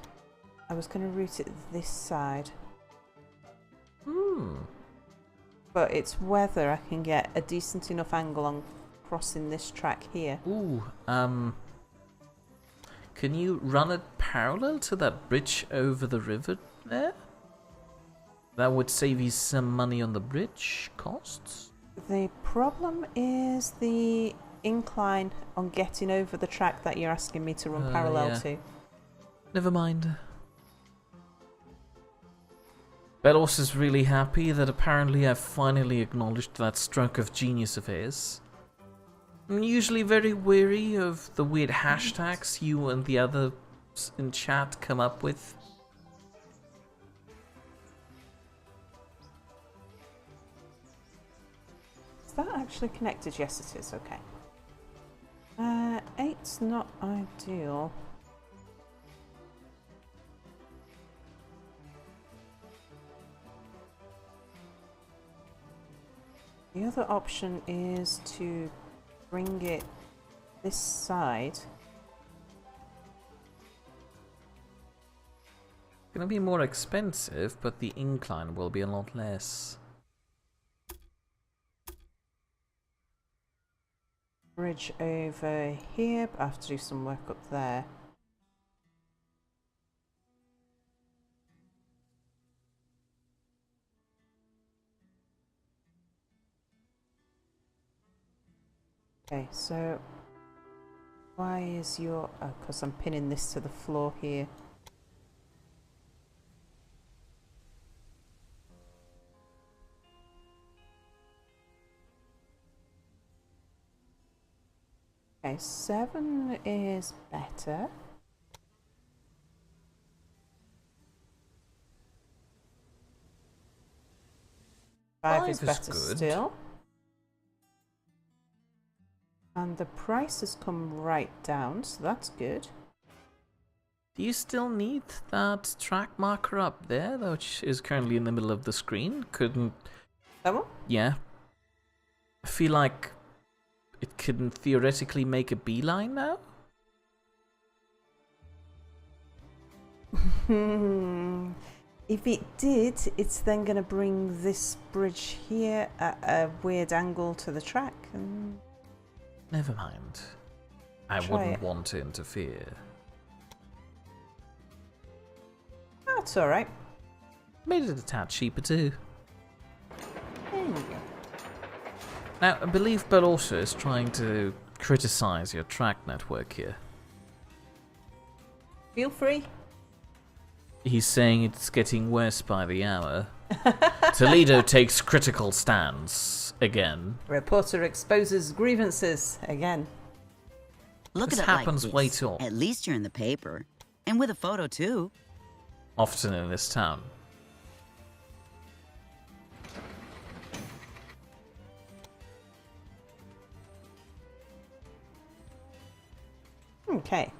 I was gonna route it this side, but it's whether I can get a decent enough angle on crossing this track here. Ooh, can you run it parallel to that bridge over the river there? That would save you some money on the bridge costs. The problem is the incline on getting over the track that you're asking me to run parallel yeah. to. Never mind. Belos is really happy that apparently I've finally acknowledged that stroke of genius of his. I'm usually very wary of the weird hashtags you and the others in chat come up with. Is that actually connected? Yes, it is. Okay. 8's not ideal. The other option is to bring it this side. Gonna be more expensive, but the incline will be a lot less. Bridge over here, but I have to do some work up there. Okay, so why is your... Oh, because I'm pinning this to the floor here. Okay, 7 is better. Five is Five is better good. still. And the price has come right down, so that's good. Do you still need that track marker up there, which is currently in the middle of the screen? Couldn't... That one? Yeah. I feel like it couldn't theoretically make a beeline now? If it did, it's then going to bring this bridge here at a weird angle to the track. And Never mind. I Try wouldn't it. want to interfere. that's alright. Made it a tad cheaper too. There you go. Now, I believe Bell also is trying to criticize your track network here. Feel free. He's saying it's getting worse by the hour. Toledo takes critical stance again. Reporter exposes grievances again. Look This at it like happens this. way too often. At least you're in the paper. And with a photo, too. Often in this town. Okay.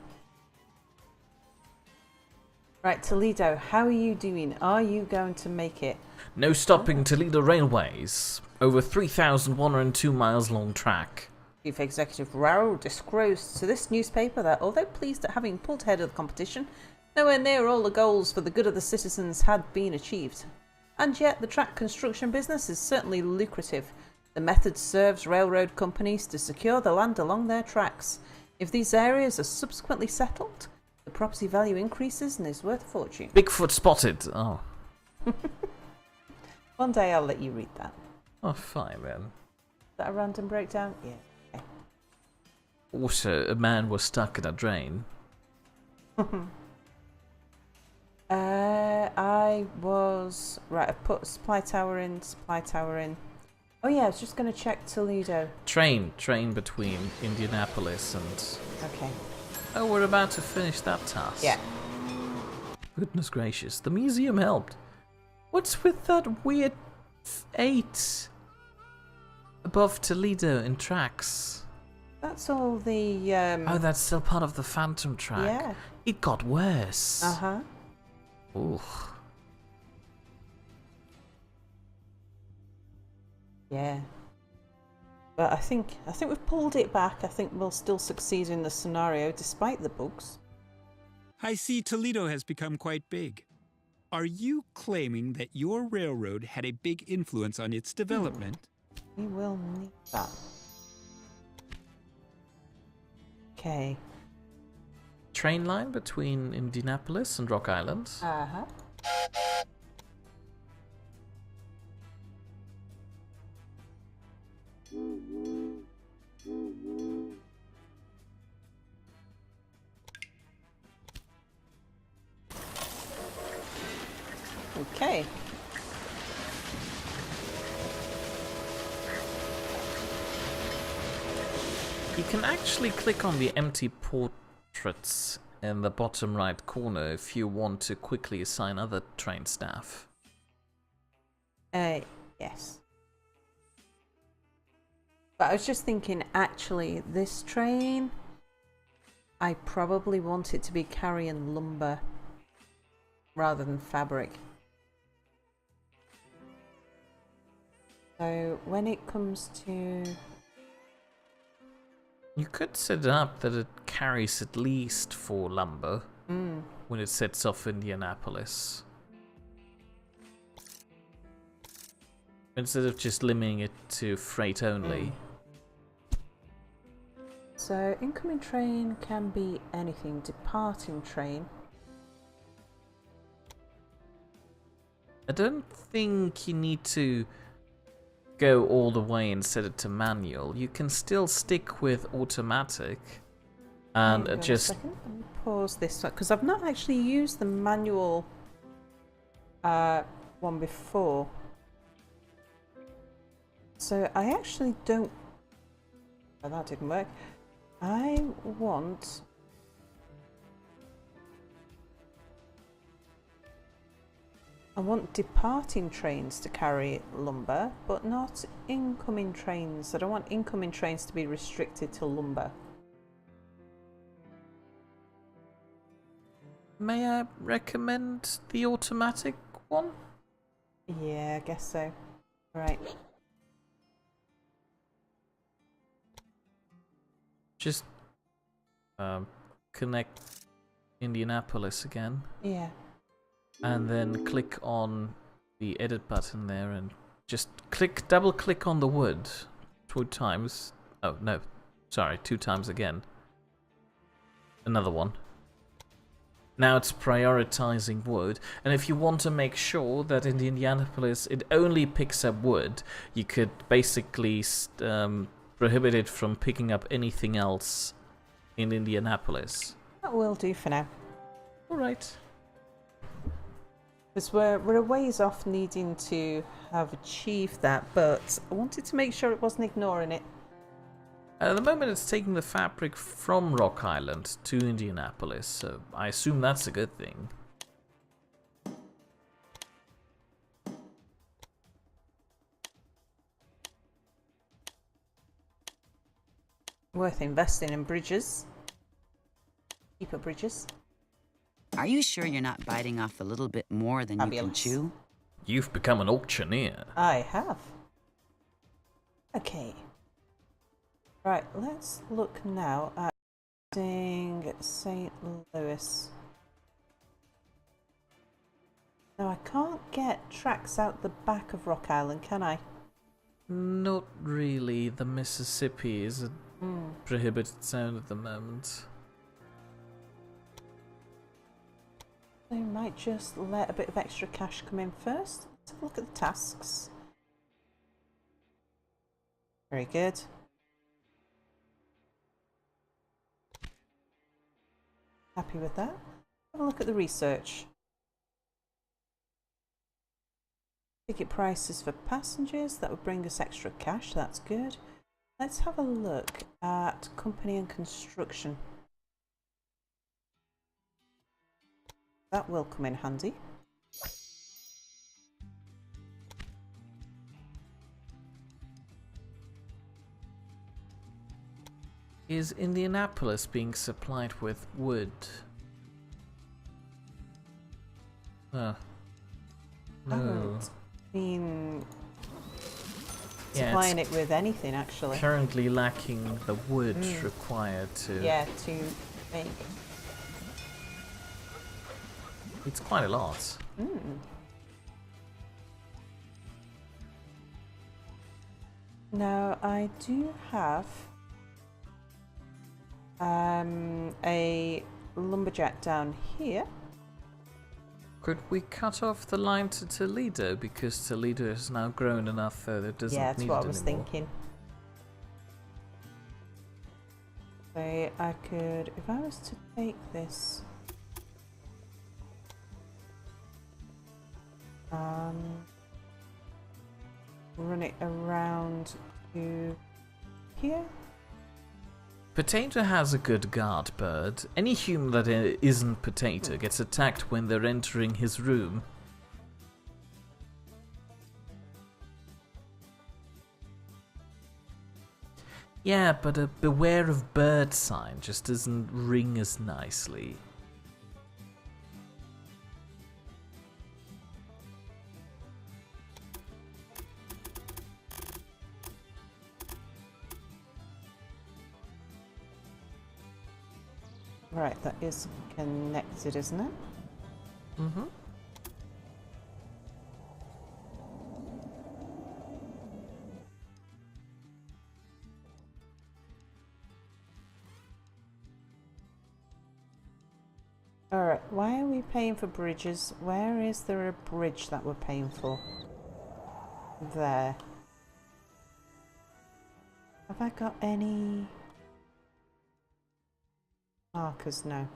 Right, Toledo, how are you doing? Are you going to make it? No stopping Toledo Railways. Over 3,102 miles long track. Chief Executive Rao disclosed to this newspaper that although pleased at having pulled ahead of the competition, nowhere near all the goals for the good of the citizens had been achieved. And yet the track construction business is certainly lucrative. The method serves railroad companies to secure the land along their tracks. If these areas are subsequently settled, the property value increases and is worth a fortune. Bigfoot spotted. Oh. One day I'll let you read that. Oh, fine then. Is that a random breakdown? Yeah. Okay. Also, a man was stuck in a drain. I was... Right, I put supply tower in. Oh yeah, I was just going to check Toledo. Train between Indianapolis and... Okay. Oh, we're about to finish that task. Yeah. Goodness gracious, the museum helped. What's with that weird 8 above Toledo in tracks? That's all the. Oh, that's still part of the Phantom track. Yeah. It got worse. Uh huh. Ooh. Yeah. But I think we've pulled it back. I think we'll still succeed in the scenario despite the bugs. I see Toledo has become quite big. Are you claiming that your railroad had a big influence on its development? We will need that. Okay. Train line between Indianapolis and Rock Island. Uh huh. Okay. You can actually click on the empty portraits in the bottom right corner if you want to quickly assign other train staff. Yes. But I was just thinking, actually, this train, I probably want it to be carrying lumber rather than fabric. So when it comes to... You could set it up that it carries at least 4 lumber when it sets off Indianapolis. Instead of just limiting it to freight only. So incoming train can be anything. Departing train. I don't think you need to go all the way and set it to manual. You can still stick with automatic and Hang on a just... second, let me pause this one because I've not actually used the manual one before. So I actually don't... Oh, that didn't work. I want... departing trains to carry lumber, but not incoming trains. I don't want incoming trains to be restricted to lumber. May I recommend the automatic one? Yeah, I guess so. Right. Just connect Indianapolis again. Yeah. And then click on the edit button there and just double click on the wood 2 times. Oh, no. Sorry, 2 times again. Another one. Now it's prioritizing wood. And if you want to make sure that in the Indianapolis it only picks up wood, you could basically prohibit it from picking up anything else in Indianapolis. That will do for now. Alright. Because we're a ways off needing to have achieved that, but I wanted to make sure it wasn't ignoring it. At the moment it's taking the fabric from Rock Island to Indianapolis, so I assume that's a good thing. Worth investing in bridges. Keeper bridges. Are you sure you're not biting off a little bit more than you can Fabulous. chew? You've become an auctioneer. I have. Okay. Right, let's look now at using St. Louis. Now I can't get tracks out the back of Rock Island, can I? Not really. The Mississippi is a prohibited zone at the moment. I might just let a bit of extra cash come in first. Let's have a look at the tasks. Very good. Happy with that. Have a look at the research. Ticket prices for passengers, that would bring us extra cash, that's good. Let's have a look at company and construction. That will come in handy. Is Indianapolis being supplied with wood? No. Haven't been Yeah, supplying it with anything actually. currently lacking the wood required to... Yeah, to make. It's quite a lot. Now I do have a lumberjack down here. Could we cut off the line to Toledo, because Toledo has now grown enough that it doesn't Yeah, that's need what it I was anymore. thinking. So I could, if I was to take this, run it around to here. Potato has a good guard bird. Any human that isn't Potato gets attacked when they're entering his room. Yeah, but a beware of bird sign just doesn't ring as nicely. Right, that is connected, isn't it? Mm-hmm. Alright, why are we paying for bridges? Where is there a bridge that we're paying for? There. Have I got any markers? No.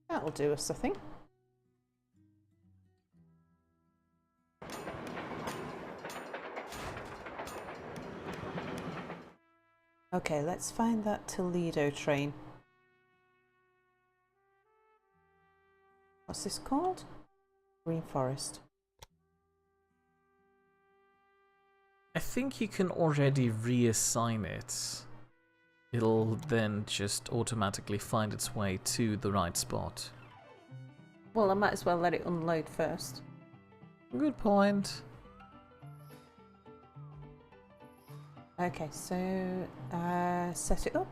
That'll do us, I think. Okay, let's find that Toledo train. What's this called? Green Forest. I think you can already reassign it. It'll then just automatically find its way to the right spot. Well, I might as well let it unload first. Good point. Okay, so set it up.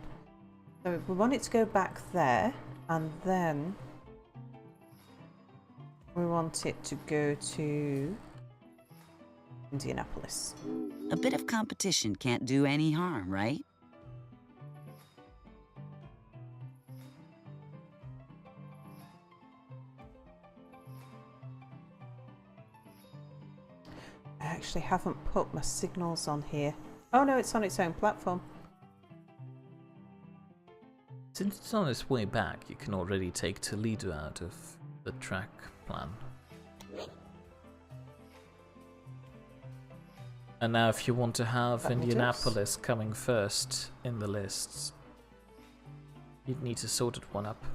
So we want it to go back there, and then we want it to go to Indianapolis. A bit of competition can't do any harm, right? I actually haven't put my signals on here. Oh no, it's on its own platform. Since it's on its way back, you can already take Toledo out of the track plan. And now if you want to have That will do. Indianapolis coming first in the lists, you'd need to sort it one up.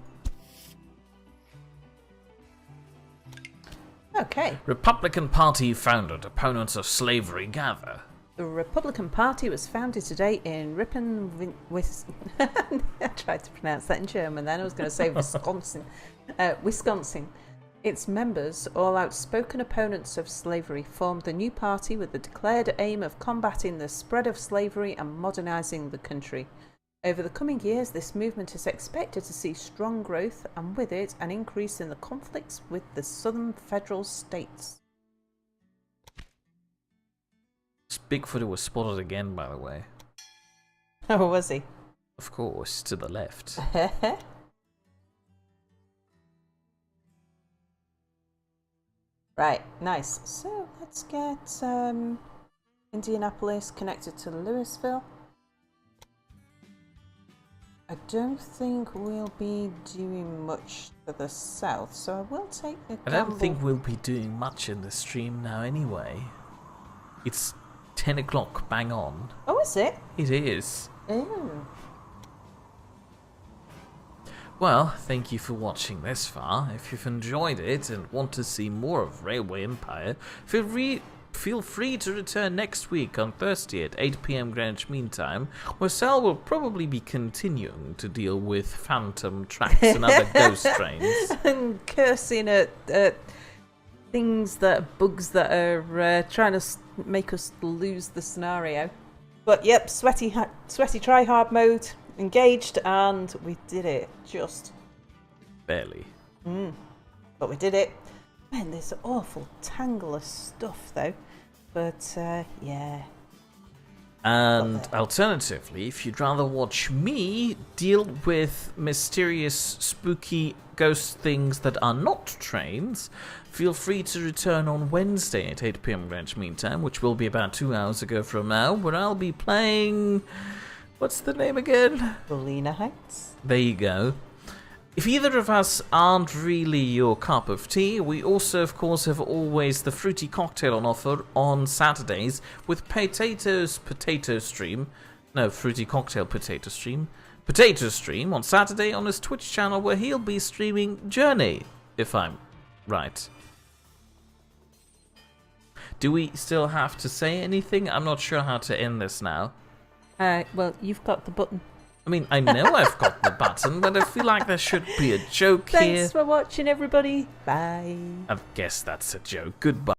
Okay. Republican Party founded, opponents of slavery gather. The Republican Party was founded today in Ripon, I tried to pronounce that in German then, I was going to say Wisconsin. Wisconsin. Its members, all outspoken opponents of slavery, formed the new party with the declared aim of combating the spread of slavery and modernising the country. Over the coming years, this movement is expected to see strong growth and with it an increase in the conflicts with the southern federal states. Bigfoot was spotted again, by the way. Oh, was he? Of course, to the left. Right, nice. So let's get Indianapolis connected to Louisville. I don't think we'll be doing much to the south, so I will take the I don't think we'll be doing much in the stream now anyway. It's 10 o'clock, bang on. Oh, is it? It is. Oh. Well, thank you for watching this far. If you've enjoyed it and want to see more of Railway Empire, feel free to return next week on Thursday at 8 PM Greenwich Mean Time, where Sal will probably be continuing to deal with phantom tracks and other ghost trains. And cursing at bugs that are trying to make us lose the scenario. But yep, sweaty try-hard mode engaged, and we did it. Just Barely. but we did it. Man, there's an awful tangle of stuff though. But yeah. And alternatively, if you'd rather watch me deal with mysterious, spooky ghost things that are not trains, feel free to return on Wednesday at 8 PM Greenwich Mean Time, which will be about 2 hours ago from now, where I'll be playing... What's the name again? Bellina Heights. There you go. If either of us aren't really your cup of tea, we also, of course, have always the fruity cocktail on offer on Saturdays with Potato's Potato Stream. No, Fruity Cocktail Potato Stream. Potato Stream on Saturday on his Twitch channel, where he'll be streaming Journey, if I'm right. Do we still have to say anything? I'm not sure how to end this now. Well, you've got the button. I mean, I know I've got the button, but I feel like there should be a joke here. Thanks for watching, everybody. Bye. I guess that's a joke. Goodbye.